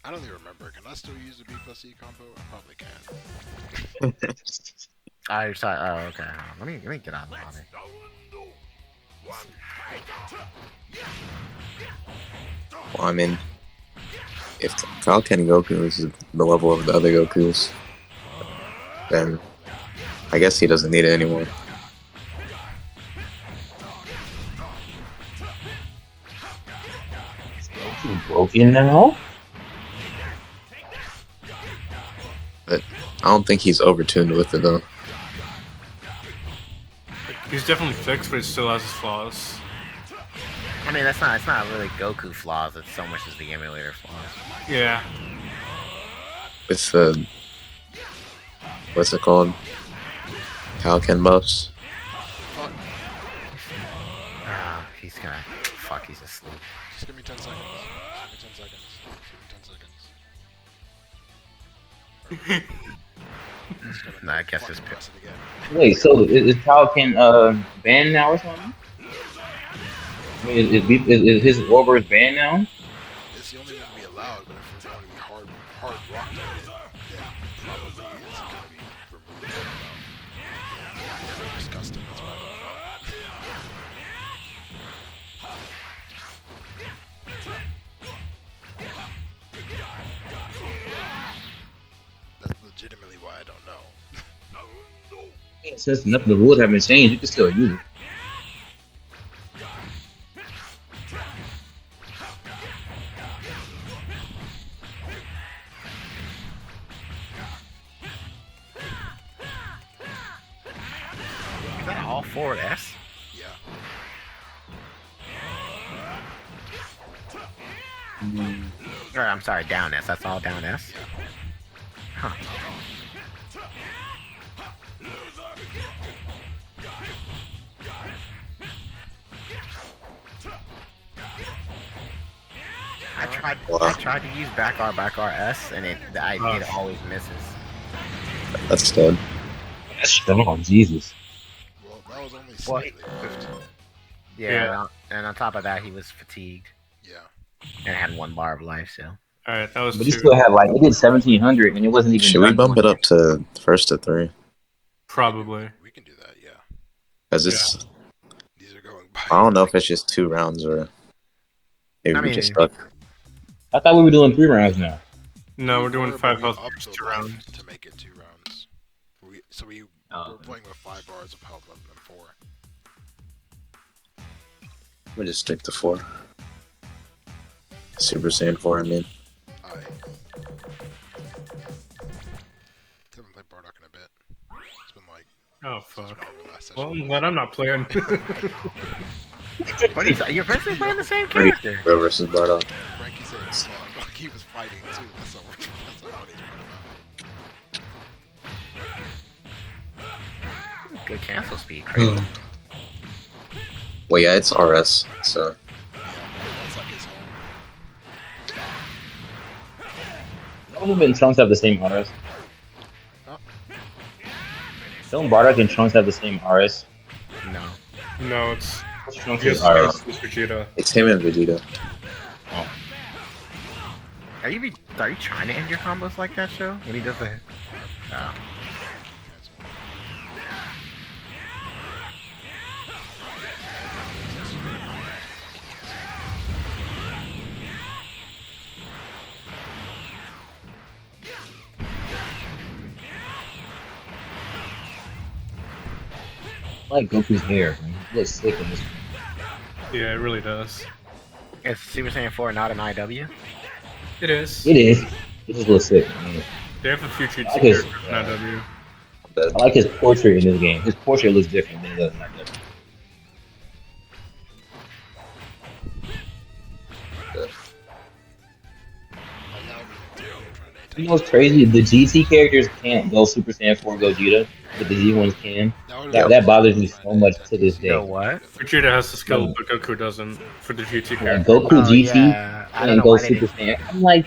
I don't even remember. Can I still use the B plus E combo? I probably can. I saw. Oh, okay. Let me get out of the body. Well, I mean, if Falcon Goku is the level of the other Gokus, then I guess he doesn't need it anymore. You broken now? But I don't think he's overtuned with it though. He's definitely fixed, but he still has his flaws. I mean, it's not really Goku flaws. It's so much as the emulator flaws. Yeah. With the what's it called? Falcon buffs. He's gonna. Fuck, he's asleep. Just give me 10 seconds. Just give me 10 seconds. Give me 10 seconds. Nah, I guess it's Press it again. Wait, so is Falcon banned now or something? I mean, is his Warburst banned now? It's the only one to be allowed, but if we're going to be hard rocked at it, then probably it's going to be removed. It's disgusting. That's why I don't know. That's legitimately why I don't know. Since nothing, the rules haven't changed, you can still use it. Is that all forward S? Yeah. Or I'm sorry, down S. That's all down S. Huh. I tried to use back R S, and it always misses. That's dead. That's strong, Jesus. Well, that was only slightly left. Yeah. And on top of that, he was fatigued Yeah. and had 1 bar of life. So Alright, that was But 2. he still had like, it did 1700 and it wasn't even. Should we done bump it going. up to first to 3? Probably. We can do that, yeah. Because it's These are going by. I don't know if it's just 2 rounds or maybe I we mean- just stuck. I thought we were doing 3 rounds now. No, we're doing 5 health up bars, the 2 life rounds. to make it 2 rounds. We're playing with 5 bars of health rather than 4. We'll just stick to 4. Super Saiyan 4, I mean. Haven't played Bardock in a bit. It's been like Oh, since fuck. our last session. Well, I'm glad I'm not playing. you're basically playing the same character. Bro versus Bardock. Frankie said it's like he was fighting too. That's what he's about. Good cancel speed, crazy. Well, yeah, it's RS, so That's like his home. Don't and Trunks have the same RS? Huh? Don't Bardock and Trunks have the same RS? No. No, it's What's Trunks' yes, RS? it's Vegeta. It's him and Vegeta. Oh. Are you trying to end your combos like that, show? When he does the. Oh. I like Goku's hair, man. He looks sick in this. Yeah, it really does. Is Super Saiyan 4 not an IW? It is. It is. It just looks sick, man. They have a few cheats I in guess- characters in IW. I like his portrait in this game. His portrait looks different than it does in that. You know what's crazy? The GT characters can't go Super Saiyan 4 Gogeta, but the Z ones can. That bothers me so much to this day. You know what? Vegeta has the skill, but Goku doesn't for the GT Like character. Goku Oh, GT yeah. I don't and know go why they Super didn't- Saiyan. I'm like,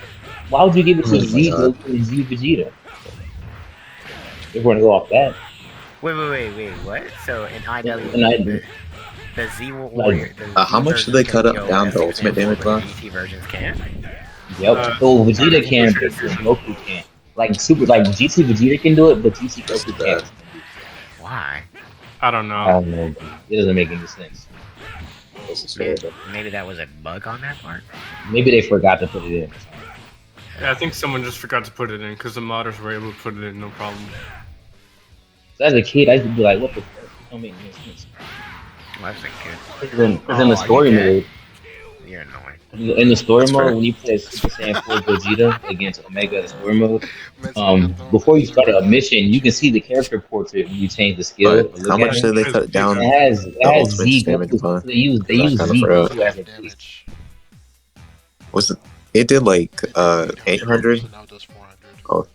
why would you give it to Oh my Z God. Goku and Z Vegeta? If we're gonna go off that, Wait, what? So in IW, In I- the Z Warrior. how much do they cut up down the ultimate damage bar? GT versions can. yep. So Vegeta yeah, can, Vegeta but can. Goku can't. Like GT Vegeta can do it, but GT Goku bad. can't. Why? I don't know. I don't know. Dude. It doesn't make any sense. This is Maybe, horrible. maybe that was a bug on that part. Maybe they forgot to put it in. Yeah, I think someone just forgot to put it in because the modders were able to put it in, no problem. So as a kid, I used to be like, what the fuck? It don't make any sense. Well, that's a good. Because in Oh, the story you mode, You're annoying. in the story That's mode, fair. when you play Super Saiyan 4 Vegeta against Omega in the story mode, before you start a mission, you can see the character portrait when you change the skill. But or look how at much it. did they cut it down? It has the Z ultimate damage Goku. bar? They use I Z kinda forgot. Goku as a base. damage. Was it did like 800? So now it does 400. Oh.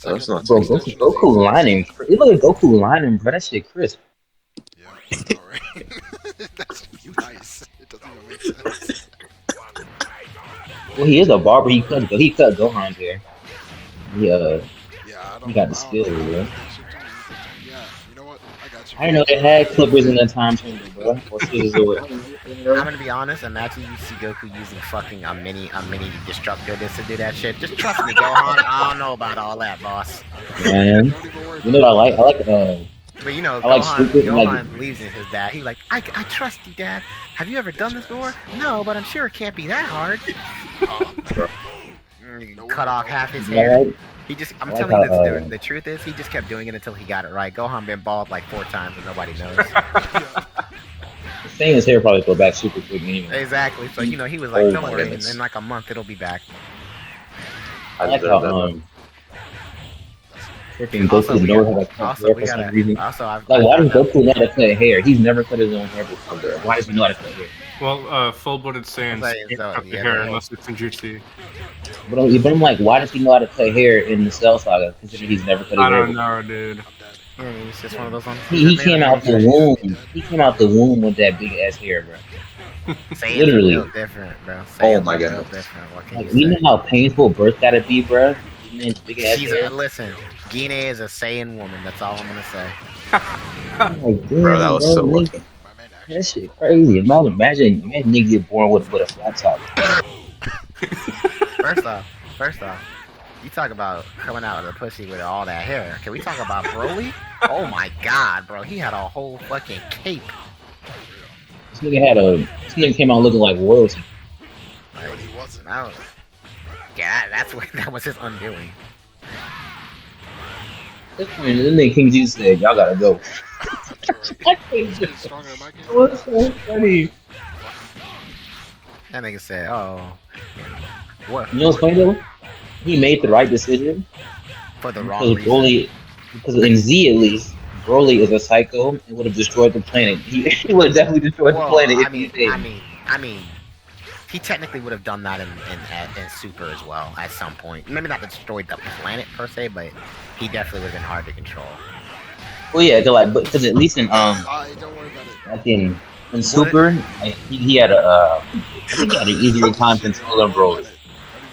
That's not Bro, too Goku lining. It look like Goku lining, bro. That shit crisp. Yeah, I know, right? That's nice. It doesn't even make sense. Well, he is a barber. He cut Gohan's hair. Yeah. Yeah, I don't You got the I don't skill, know. bro. Yeah, you know what? I got you. I didn't know they had clippers in that time chamber, bro. Or scissors or I'm gonna be honest. Imagine you see Goku using fucking a mini destructor just to do that shit. Just trust me, Gohan. I don't know about all that, boss. man. Don't even worry You know what I like? But you know, I like Gohan, stupid, like- Gohan believes in his dad. He's like, I trust you, Dad. Have you ever done this before? No, but I'm sure it can't be that hard. Cut off half his hair. Alright. He just, I'm I like telling you how, this, the truth is, he just kept doing it until he got it right. Gohan been bald like 4 times and nobody knows. Saying his hair probably go back super quick anyway. Exactly. So, you know, he was like, Oh don't my worry, goodness. in like a month it'll be back. I like deserve how that. freaking Also, Goku we knows got- how to cut Also, hair we for some gotta, reason. also, I've, Like, why does I've- Goku know how to cut hair? He's never cut his own hair before. Why does he know how to cut hair? Well, full-blooded Saiyans Like, can't so, cut the yeah, hair but- unless it's in GT. But I'm like, why does he know how to cut hair in the Cell Saga? Considering he's never cut his I hair don't before. know, dude. It's just one of those ones. He came out the womb. He came out the womb with that big ass hair, bro. Saiyans Literally. are built different, bro. Oh Saiyans my are God. built different. What can Like, you you say? know how painful birth gotta be, bro. Man's big ass She's hair. listen, Gine is a Saiyan woman. That's all I'm gonna say. Like, damn, Bro, that was so nigga, lucky. My man actually. that shit crazy. Imagine nigga get born with a flat top. First off, you talk about coming out of the pussy with all that hair. Can we talk about Broly? Oh my god, bro, he had a whole fucking cape. This nigga came out looking like royalty. But he wasn't. That was, yeah, that was his undoing. This point, this nigga King Jesus said, "Y'all gotta go." He's stronger than my kid. What's so funny? That nigga said, "Oh, what You know what's funny though? He made the right decision for the wrong because reason." Broly, because in Z at least, Broly is a psycho and would have destroyed the planet. He would have definitely destroyed the Well, planet if I he mean, did. I mean, he technically would have done that in Super as well at some point. Maybe not destroyed the planet per se, but he definitely would have been hard to control. Well, yeah, 'cause like, but because at least in Don't worry about it. like in Super, like, he had a I think he had an easier time controlling Broly.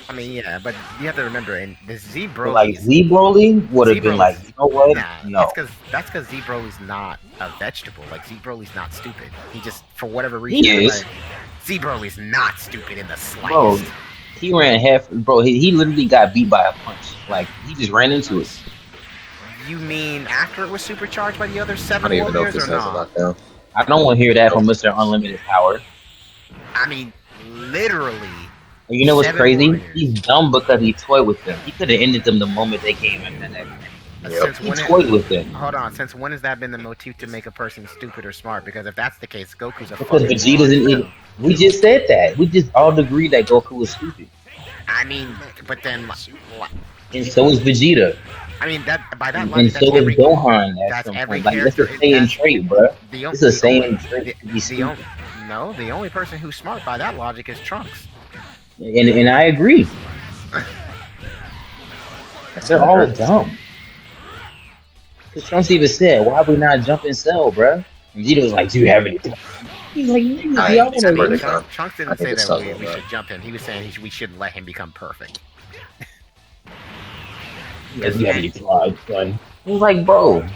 I mean, yeah, but you have to remember, in the Z But like Broly, Z Broly would have been like, Z-Broly's- you know what? nah, No. that's because Z Broly's not a vegetable. Like Z Broly's not stupid. He just, for whatever He reason, is. everybody- Z Broly's not stupid in the Bro, slightest. he ran half. Bro, he literally got beat by a punch. Like he just ran into it. You mean after it was supercharged by the other I seven don't even know if warriors this or has a not? knockdown. I don't want to hear that from Mr. Unlimited Power. I mean, literally. And you know what's 7 crazy? warriors. He's dumb because he toyed with them. He could have ended them the moment they came in. Yep. Since He when toyed with them. hold on, since when has that been the motif to make a person stupid or smart? Because if that's the case, Goku's a Because fucking Vegeta's moron, an too. idiot. We just said that. We just all agreed that Goku was stupid. I mean, but then, And so is Vegeta. I mean that by that And logic, so that's is every Gohan at that's some every point. Like, that's a character. Saiyan That's trait, bro. the It's a Saiyan only, trait to be the stupid. no, the only person who's smart by that logic is Trunks. And I agree. They're all dumb. Because Trunks even said, why we not jumping Cell, bro? And Vegeta was like, do you have any time? He's like, nigga, I- y'all I wanna mean, leave? Trunks I didn't think say it's that something we like should jump him. He was saying we shouldn't let him become perfect. Yeah, you have any time, son? He was like, bro,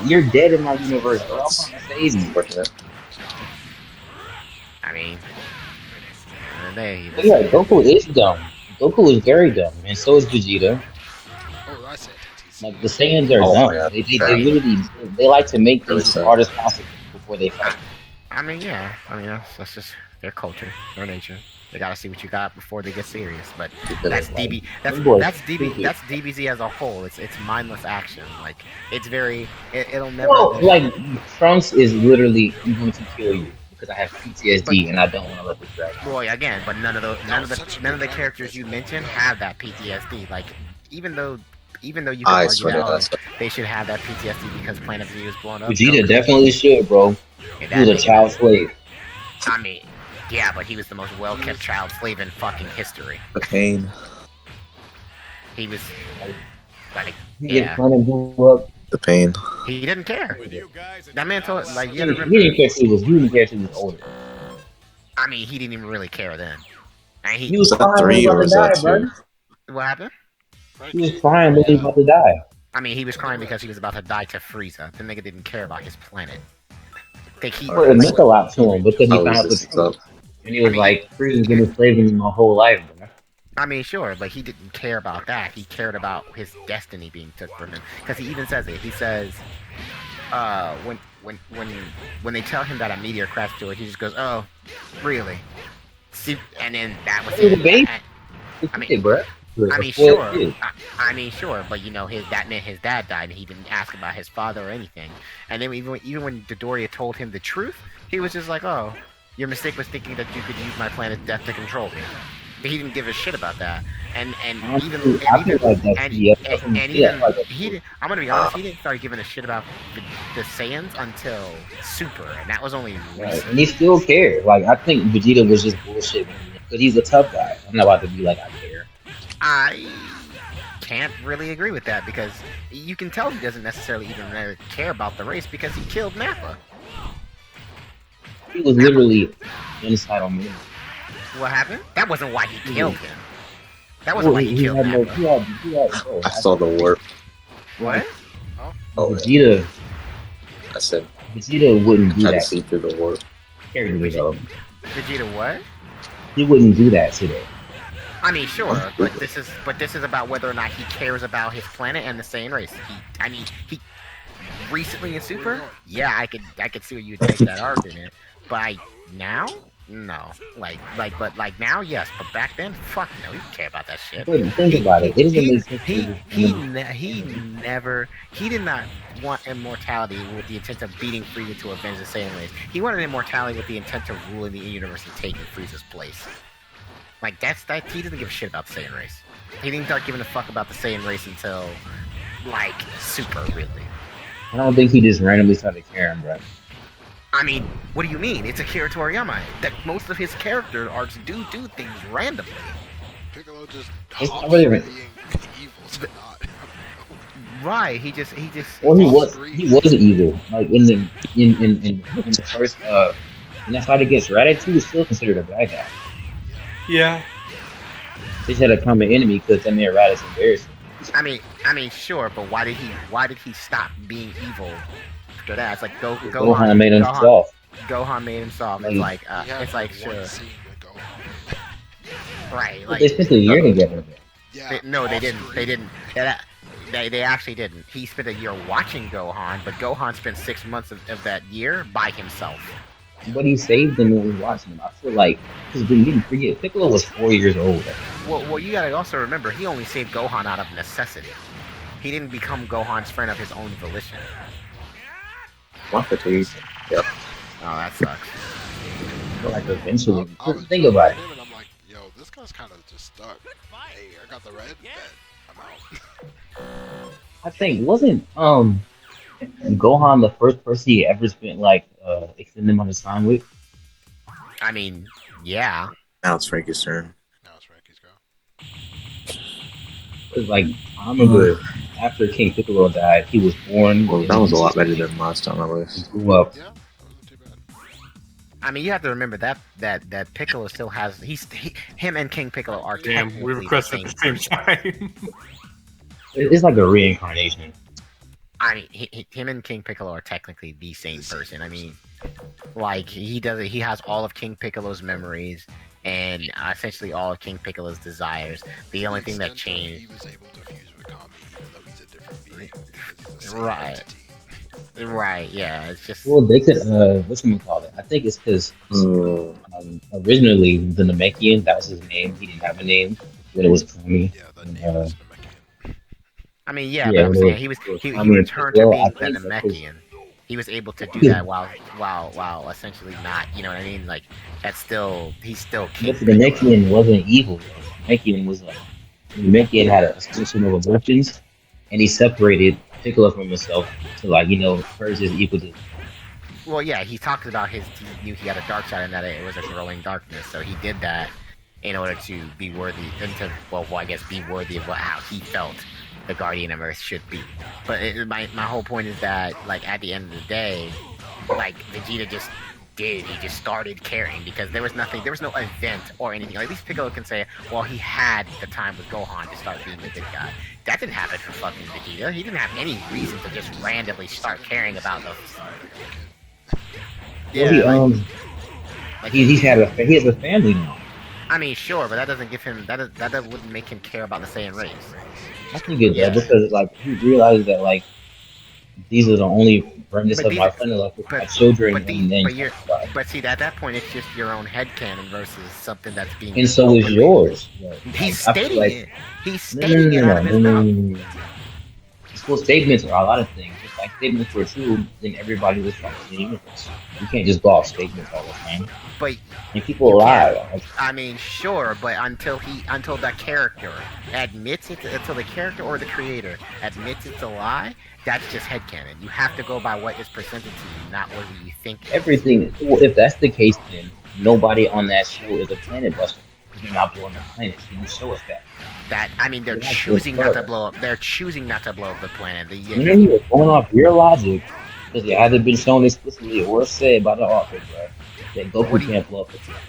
you're dead in my universe, bro. I'm trying to save you. Unfortunate. I mean, they But yeah, Goku is dumb. Goku is very dumb, and so is Vegeta. Oh, I said TTC. Like the Saiyans are Oh my dumb. God. They literally they like to make Really things as sad. hard as possible before they fight. I mean, yeah. I mean, that's just their culture, their nature. They gotta see what you got before they get serious. But that's DB. That's Boy, DB. stupid. That's DBZ as a whole. It's mindless action. Like it's very. It'll never. Well, like Trunks is literally, I'm going to kill you because I have PTSD and I don't want to let this drag. Boy, again, but none of the characters you mentioned have that PTSD. Like even though you can I argue swear to that God. they should have that PTSD because Planet Vegeta is blown up. Vegeta so- definitely should, bro. Yeah, He was a that- child slave. I mean, yeah, but he was the most well-kept child slave in fucking history. The pain. He was like, He yeah, just trying to grow up. The pain. he didn't care. That man told like He you gotta didn't remember. care if he was older. I mean, he didn't even really care then. And He was Was that crying when he 3 or was was about that to die, 2? bro. what happened? He was crying when he was about to die. I mean, he was crying because he was about to die to Frieza. The nigga didn't care about his planet. Like he, But it meant a lot to him because he How found is out the this truth. up? And he was like, Frieza's been enslaving me my whole life, bro. I mean, sure, but he didn't care about that. He cared about his destiny being took from him. Because he even says it. He says, when they tell him that a meteor crashed to it, he just goes, "Oh, really?" See, and then that was He was a baby. I mean- Hey, bro. I mean, sure. I mean, sure, but you know, that meant his dad died, and he didn't ask about his father or anything. And then even when Dodoria told him the truth, he was just like, "Oh, your mistake was thinking that you could use my planet's death to control me." But he didn't give a shit about that. And even I feel like that's and, yeah, and, and yeah, even like that's he did, I'm gonna be honest, he didn't start giving a shit about the Saiyans until Super, and that was only right. recent. And he still cared. Like I think Vegeta was just bullshit because he's a tough guy. I'm not about to be like I care. I can't really agree with that because you can tell he doesn't necessarily even really care about the race because he killed Nappa. He was literally inside on me. What happened? That wasn't why he killed him. That wasn't why he killed had no, Nappa. he had bro, I saw the warp. What? Oh, Vegeta I said wouldn't do I had to that. see through the warp. Character development. Vegeta what? He wouldn't do that today. I mean, sure, but this is about whether or not he cares about his planet and the Saiyan race. He recently in Super, yeah, I could see where you take that argument, but now, no, but now, yes, but back then, fuck no, he didn't care about that shit. But think about it. It doesn't make sense. He did not want immortality with the intent of beating Frieza to avenge the Saiyan race. He wanted immortality with the intent of ruling the universe and taking Frieza's place. Like he doesn't give a shit about the Saiyan race. He didn't start giving a fuck about the Saiyan race until like Super, really. I don't think he just randomly started caring, bro. I mean, what do you mean? It's Akira Toriyama. That most of his character arcs do things randomly. Piccolo just It's hops not really- from being evil to not. Right? He just. Well, he was evil. Like in the first in that fight against Raditz, he was still considered a bad guy. Yeah. They just had a common enemy because that man Raditz embarrassing. I mean, sure, but why did he stop being evil after that? It's like Gohan made him soft. Gohan made him soft. It's like sure, Scene with Gohan. right? But Like they spent a year together. Yeah. no, they off didn't. screen. They didn't. They actually didn't. He spent a year watching Gohan, but Gohan spent 6 months of that year by himself. But he saved them when we were watching them. I feel like because we didn't forget Piccolo was 4 years old. Well, you gotta also remember he only saved Gohan out of necessity. He didn't become Gohan's friend of his own volition. One fatigue. Yep. Oh, that sucks. But like eventually, I was think about it. joking with him, and I'm like, yo, this guy's kind of just stuck. Hey, I got the red. Bet. I'm out. I think wasn't Gohan the first person he ever spent like extended amount of time with? I mean, yeah. Now it's Frankie's turn. Now it's Frankie's go. Cause like I remember after King Piccolo died, he was born. Well, that was a lot better than last time I He was. grew up. Yeah, that wasn't too bad. I mean, you have to remember that Piccolo still has him and King Piccolo are Damn, we technically requested at the same time. It's like a reincarnation. I mean, him and King Piccolo are technically the same person. I mean, like he has all of King Piccolo's memories and essentially all of King Piccolo's desires. The only thing that Extent changed, he was able to fuse with Kami, even though he's a different being. Because he's the same Right. entity. right? Yeah, it's just Well, they could whatchamacallit it? I think it's because originally the Namekian, that was his name. He didn't have a name, but it was Kami. Yeah, that name is Namekian. I mean, yeah, Yeah, but I'm well, saying he I mean, returned to well, being I the think that was- Namekian. He was able to do that while essentially not, you know what I mean? Like he's still King. But the Namekian wasn't evil. The Namekian was like the Namekian had a system of emotions, and he separated Piccolo from himself to purge his evil. Well, yeah, he talked about he knew he had a dark side and that it was a growing darkness. So he did that in order to be worthy, I guess be worthy of how he felt the Guardian of Earth should be. But my whole point is that, like, at the end of the day, like, Vegeta he just started caring because there was no event or anything. At least Piccolo can say, well, he had the time with Gohan to start being a good guy. That didn't happen for fucking Vegeta. He didn't have any reason to just randomly start caring about those. Well, he has a family now. I mean, sure, but that doesn't give him that wouldn't make him care about the Saiyan race. I think it does because like he realizes that like these are the only remnants But of these- my family, like my but- children, but and then But see, at that point, it's just your own headcanon versus something that's being. and so is yours. Like, He's I feel stating like- it. He's stating it out of his mouth. Well, statements are a lot of things. Just like statements were true, then everybody was from the universe. You can't just go off statements all the time. But And people lie. Like, I mean, sure, but until the character admits it, until the character or the creator admits it's a lie, that's just headcanon. You have to go by what is presented to you, not what you think. everything. Well, if that's the case, then nobody on that show is a planet buster. They're not blowing up planets. Can you show us that? They're Yeah, choosing sure. not to blow up. They're choosing not to blow up the planet. And then you were going off your logic because it hasn't been shown explicitly or said by the author, bro, that What Goku do you- can't blow up the planet.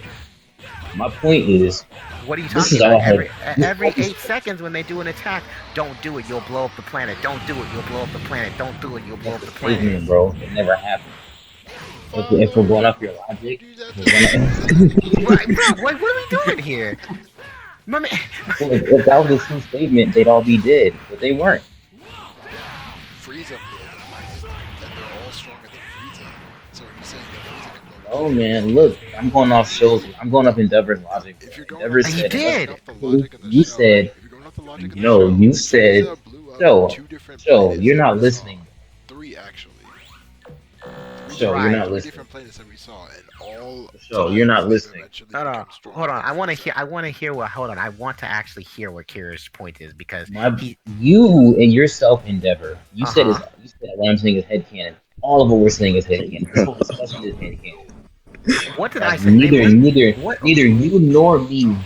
My point is, What are you This talking is all about? I had. Every 8 seconds when they do an attack, don't do it, you'll blow up the planet. Don't do it, you'll blow up the planet. Don't do it, you'll blow up the planet. statement, bro, it never happened. If we're going off your logic, we're Right, bro, what are we doing here? My man, if that was a true statement, they'd all be dead, but they weren't. Frieza blew them. And they're all stronger than Frieza. So are you saying that Frieza can blow Oh man, look, I'm going off shows. I'm going off Endeavor's logic. If you're going Endeavor off, He said, did. off the logic of the You show, said- if you're going off the logic of the No, show, you said- Frieza blew up Joe, two different Joe, planets you're that not we listening. saw. 3 actually. Joe, Right. you're not 3 listening. different planets that we saw, and all. Joe, you're not times listening. eventually hold on, become stronger hold on. than I want to Frieza. hear. I want to actually hear what Kira's point is because My, he. you and yourself, Endeavor, you said Uh-huh. you said what I'm saying is headcanon. All of what we're saying is headcanon. This whole discussion is headcanon. What did I Like, say? neither What- you nor me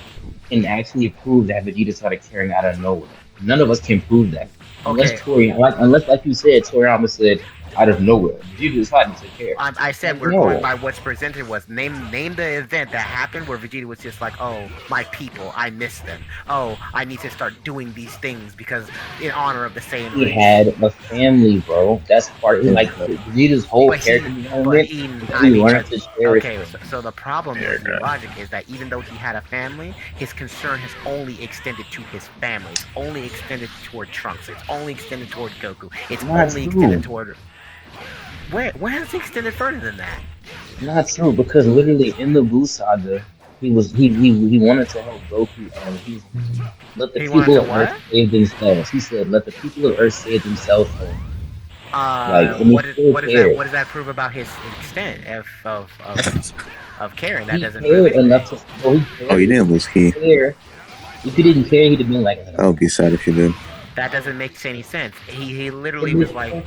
can actually prove that Vegeta started carrying out of nowhere. None of us can prove that. Unless Okay. Toriyama, like you said, Toriyama said, out of nowhere. Vegeta decided to care. I said we're going by what's presented was name the event that happened where Vegeta was just like, oh, my people, I miss them. Oh, I need to start doing these things because in honor of the Saiyan He race. had a family, bro. That's part of like Vegeta's whole But character he, development. I mean, learned to cherish. okay, so the problem with your logic is that even though he had a family, his concern has only extended to his family. It's only extended toward Trunks. It's only extended toward Goku. It's Not only true. extended toward. Where has it extended further than that? Not true, because literally in the Buu saga, he wanted to help Goku, and he let the He wanted people to of Earth what? save themselves. He said, "Let the people of Earth save themselves." And he What still cared. does that prove about his extent of caring? That He doesn't prove cared anything. enough to. Well, he cared. Oh, you didn't lose key. Care. If he didn't care, he'd have been like, I would be sad if you did. That doesn't make any sense. He literally was like,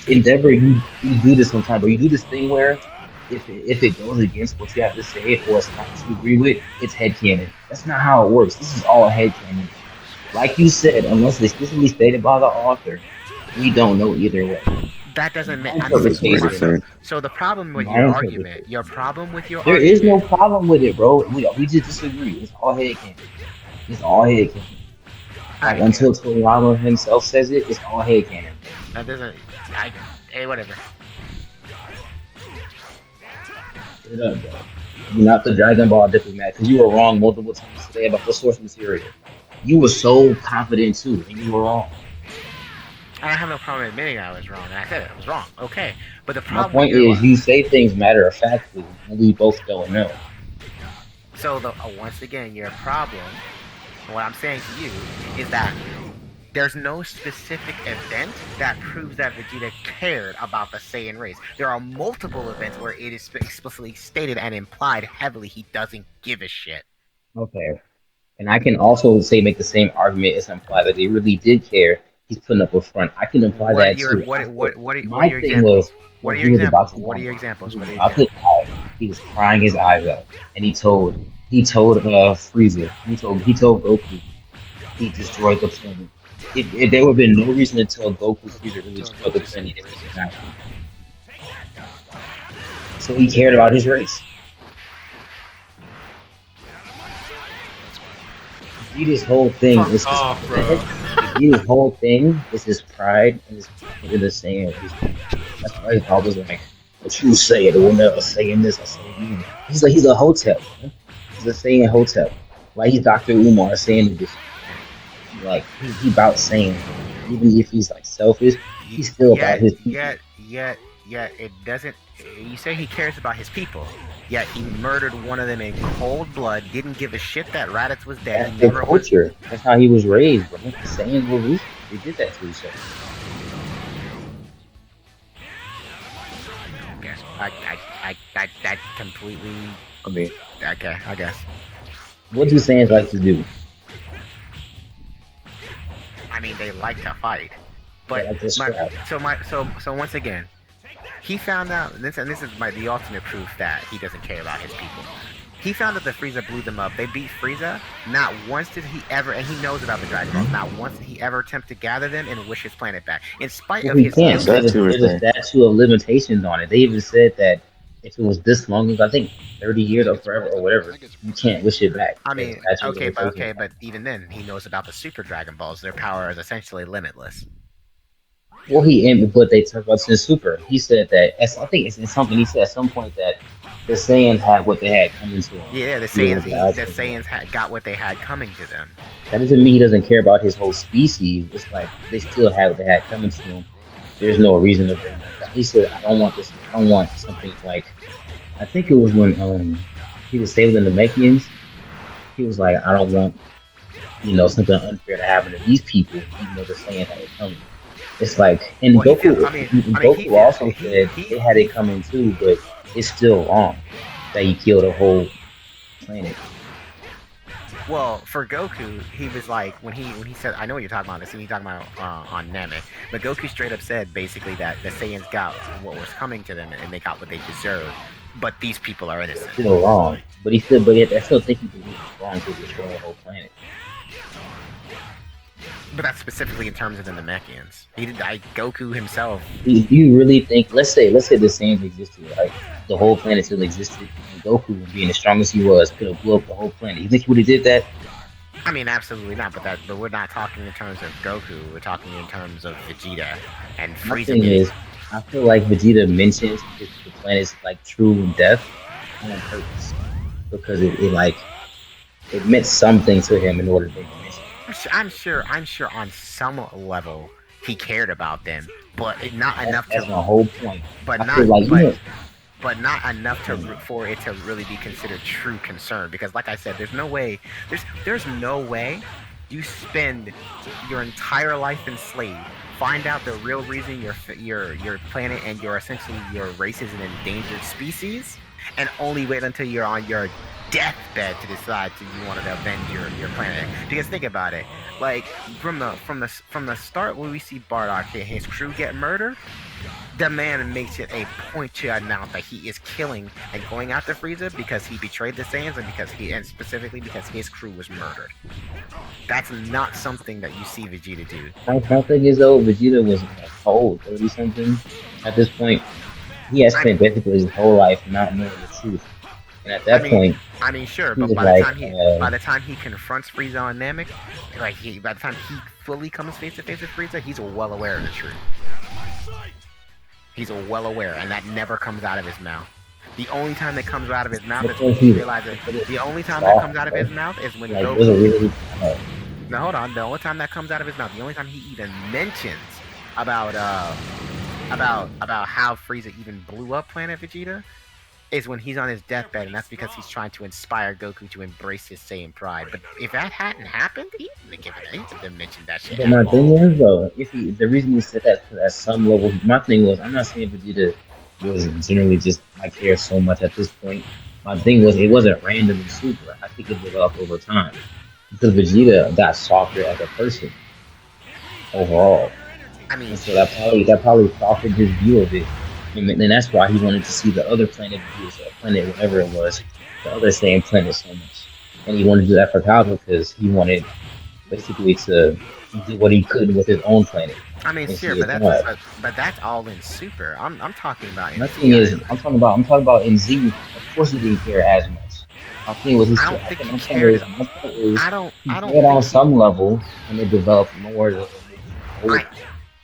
Endeavor, you do this sometimes, but you do this thing where if it goes against what you have to say or it's not what you agree with, it's headcanon. That's not how it works. This is all headcanon. Like you said, unless it's explicitly stated by the author, we don't know either way. that doesn't make. So the problem with My your interpretation. argument, There is no problem with it, bro. We just disagree. It's all headcanon. It's all headcanon. Like, until Toriyama himself says it, it's all headcanon. That doesn't. Hey, whatever. Straight up, bro. You're not the Dragon Ball diplomat, because you were wrong multiple times today about the source material. You were so confident too, and you were wrong. I have no problem admitting I was wrong, and I said it. I was wrong. Okay, but the My problem. point is, you say things matter of factly, and we both don't know. So once again, your problem. What I'm saying to you is that there's no specific event that proves that Vegeta cared about the Saiyan race. There are multiple events where it is explicitly stated and implied heavily he doesn't give a shit. Okay. And I can also make the same argument as imply that they really did care. He's putting up a front. I can imply that too. What are My your thing examples? was, What are he your was about examples? to What are die. your examples? He What was are your about to examples? die. He was crying his eyes out, and he told Frieza. He told Goku. He destroyed the planet. If there would have been no reason to tell Goku Frieza really destroyed the planet, it was happening. So he cared about his race. Vegeta's whole thing is Vegeta's whole thing is his pride and his the saying. That's why he's always like, "What you say it, will never saying this or saying that." He's a hotel. He's a saying hotel. Like he's Dr. Umar saying this. Like he about saying, even if he's like selfish, he's still about his people. Yet it doesn't. You say he cares about his people, yet he murdered one of them in cold blood. Didn't give a shit that Raditz was dead. That's the culture. That's how he was raised, bro. The Saiyans were ruthless. They did that to each other. That completely. I mean, Okay, I guess. What do Saiyans like to do? I mean, they like to fight, but like to scrap. so once again, he found out this, and this is the ultimate proof that he doesn't care about his people. He found out that Frieza blew them up. They beat Frieza. Not once did he ever, and he knows about the Dragon Balls. Not once did he ever attempt to gather them and wish his planet back. In spite of He his can't. There's That's a statute of limitations on it. They even said that if it was this long ago, I think 30 years or forever or whatever, you can't wish it back. I mean, There's a statute of okay, limitations. but even then, he knows about the Super Dragon Balls. Their power is essentially limitless. Well, but they talked about in Super. He said that I think it's in something. He said at some point that the Saiyans had what they had coming to them. Yeah, the Saiyans got what they had coming to them. That doesn't mean he doesn't care about his whole species. It's like they still had what they had coming to them. There's no reason to bring that down. He said, "I don't want this. I don't want something like." I think it was when he was saving the Namekians. He was like, "I don't want something unfair to happen to these people, even though the Saiyans had it coming." It's like, and Goku also said they had it coming too, but it's still wrong that he killed a whole planet. Well, for Goku, he was like when he said, I know what you're talking about. This he's talking about on Namek, but Goku straight up said basically that the Saiyans got what was coming to them and they got what they deserved. But these people are innocent. Still wrong, but I still think he was wrong to destroy the whole planet. But that's specifically in terms of the Namekians. Goku himself. Do you really think? Let's say the Saiyans existed, right? The whole planet still existed, and Goku, being the strongest he was, could have blew up the whole planet. You think he would have did that? I mean, absolutely not. But we're not talking in terms of Goku. We're talking in terms of Vegeta and My Frieza. thing is, I feel like Vegeta mentions the planet's like true death on purpose because it meant something to him in order to mention. I'm sure on some level he cared about them, but not enough That's to. my whole point. But I not. feel like, But not enough for it to really be considered true concern. Because, like I said, there's no way you spend your entire life enslaved, find out the real reason your planet and your race is an endangered species, and only wait until you're on your deathbed to decide you want to avenge your planet. Because think about it, like from the start when we see Bardock and his crew get murdered, the man makes it a point to announce that he is killing and going after Frieza because he betrayed the Saiyans and specifically because his crew was murdered. That's not something that you see Vegeta do. my thing is though, Vegeta was old, 30 something at this point. He has spent basically his whole life not knowing the truth, and at that point, I mean, sure, he but was by the time he confronts Frieza on Namek, by the time he fully comes face to face with Frieza, he's well aware of the truth. He's well aware, and that never comes out of his mouth. The only time that comes out of his mouth is when he realizes. The only time that comes out of his mouth is when Goku. Now hold on. The only time that comes out of his mouth, the only time he even mentions about how Frieza even blew up Planet Vegeta, is when he's on his deathbed, and that's because he's trying to inspire Goku to embrace his Saiyan pride. But if that hadn't happened, he didn't mention that shit. But my thing is though, the reason he said that at some level, my thing was, I'm not saying Vegeta was generally just I care so much at this point. My thing was it wasn't random and super. I think it developed over time because Vegeta got softer as a person overall. I mean, and so that probably softened his view of it. And that's why he wanted to see the other planet, whatever it was, the other same planet so much. And he wanted to do that for Kaiba because he wanted basically to do what he could with his own planet. I mean, sure, but that's all in Super. I'm talking about. My thing is, I'm talking about in Z. Of course, he didn't care as much. My thing was, I don't think he cared. I don't on some level, and it developed more.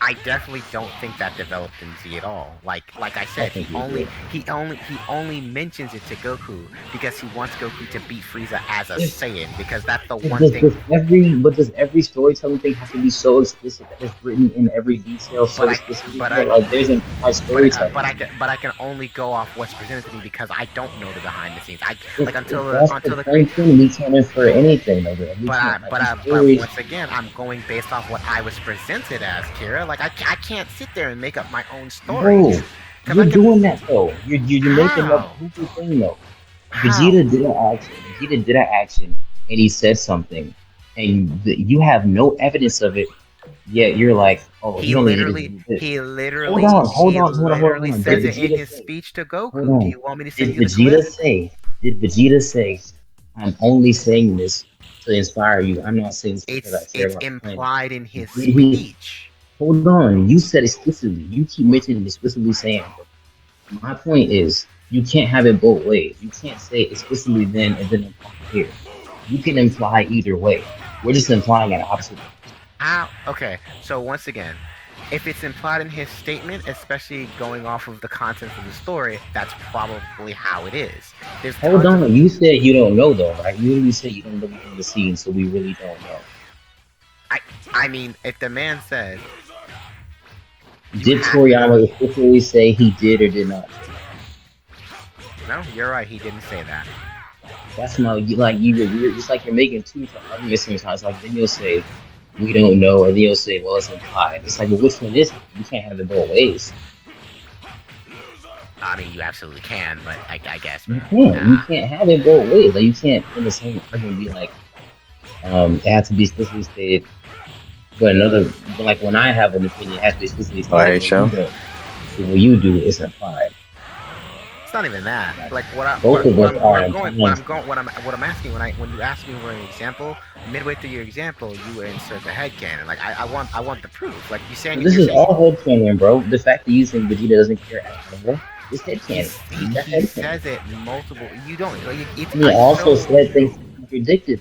I definitely don't think that developed in Z at all. Like I said, he only mentions it to Goku because he wants Goku to beat Frieza as a Saiyan, because that's the one thing. Does every storytelling thing have to be so explicit that it's written in every detail so explicitly? There's a storytelling. But I can only go off what's presented to me because I don't know the behind the scenes. Until the thing, we can't infer anything of it. But once again, I'm going based off what I was presented as, Kira. Like I can't sit there and make up my own story. No, you're doing that though. You're making up a goofy thing though. Vegeta did an action, and he said something, and you have no evidence of it. Yet you're like, oh, he literally hold on. says it in his speech to Goku. Do you want me to say Did Vegeta say, I'm only saying this to inspire you? I'm not saying this because I care about implied in his speech. Hold on, you said explicitly. You keep mentioning explicitly saying. My point is, you can't have it both ways. You can't say explicitly then and then imply here. You can imply either way. We're just implying an opposite. Okay, so once again, if it's implied in his statement, especially going off of the content of the story, that's probably how it is. Hold on, you said you don't know though, right? You really said you don't know behind the scenes, so we really don't know. I mean, if the man said... Did Toriyama explicitly say he did or did not? No, you're right. He didn't say that. That's not you're just like you're making two arguments sometimes. Like then you'll say we don't know, and then you'll say well it's implied. It's like well, which one is it? You can't have it both ways. I mean, you absolutely can, but I guess you can't. You can't have it both ways. Like you can't in the same argument be like it has to be explicitly stated. But like when I have an opinion, it has to be explicitly stated. Alright, show. When you do, it's implied. It's not even that. Like what Both of us are what I'm asking when you ask me for an example, midway through your example, you insert the headcanon. Like I want the proof. Like you saying This you're is saying, all headcanon, bro. The fact that you think Vegeta doesn't care at all is headcanon. That's he headcanon. says it multiple. You don't. Like, it's He I also know said things contradicted.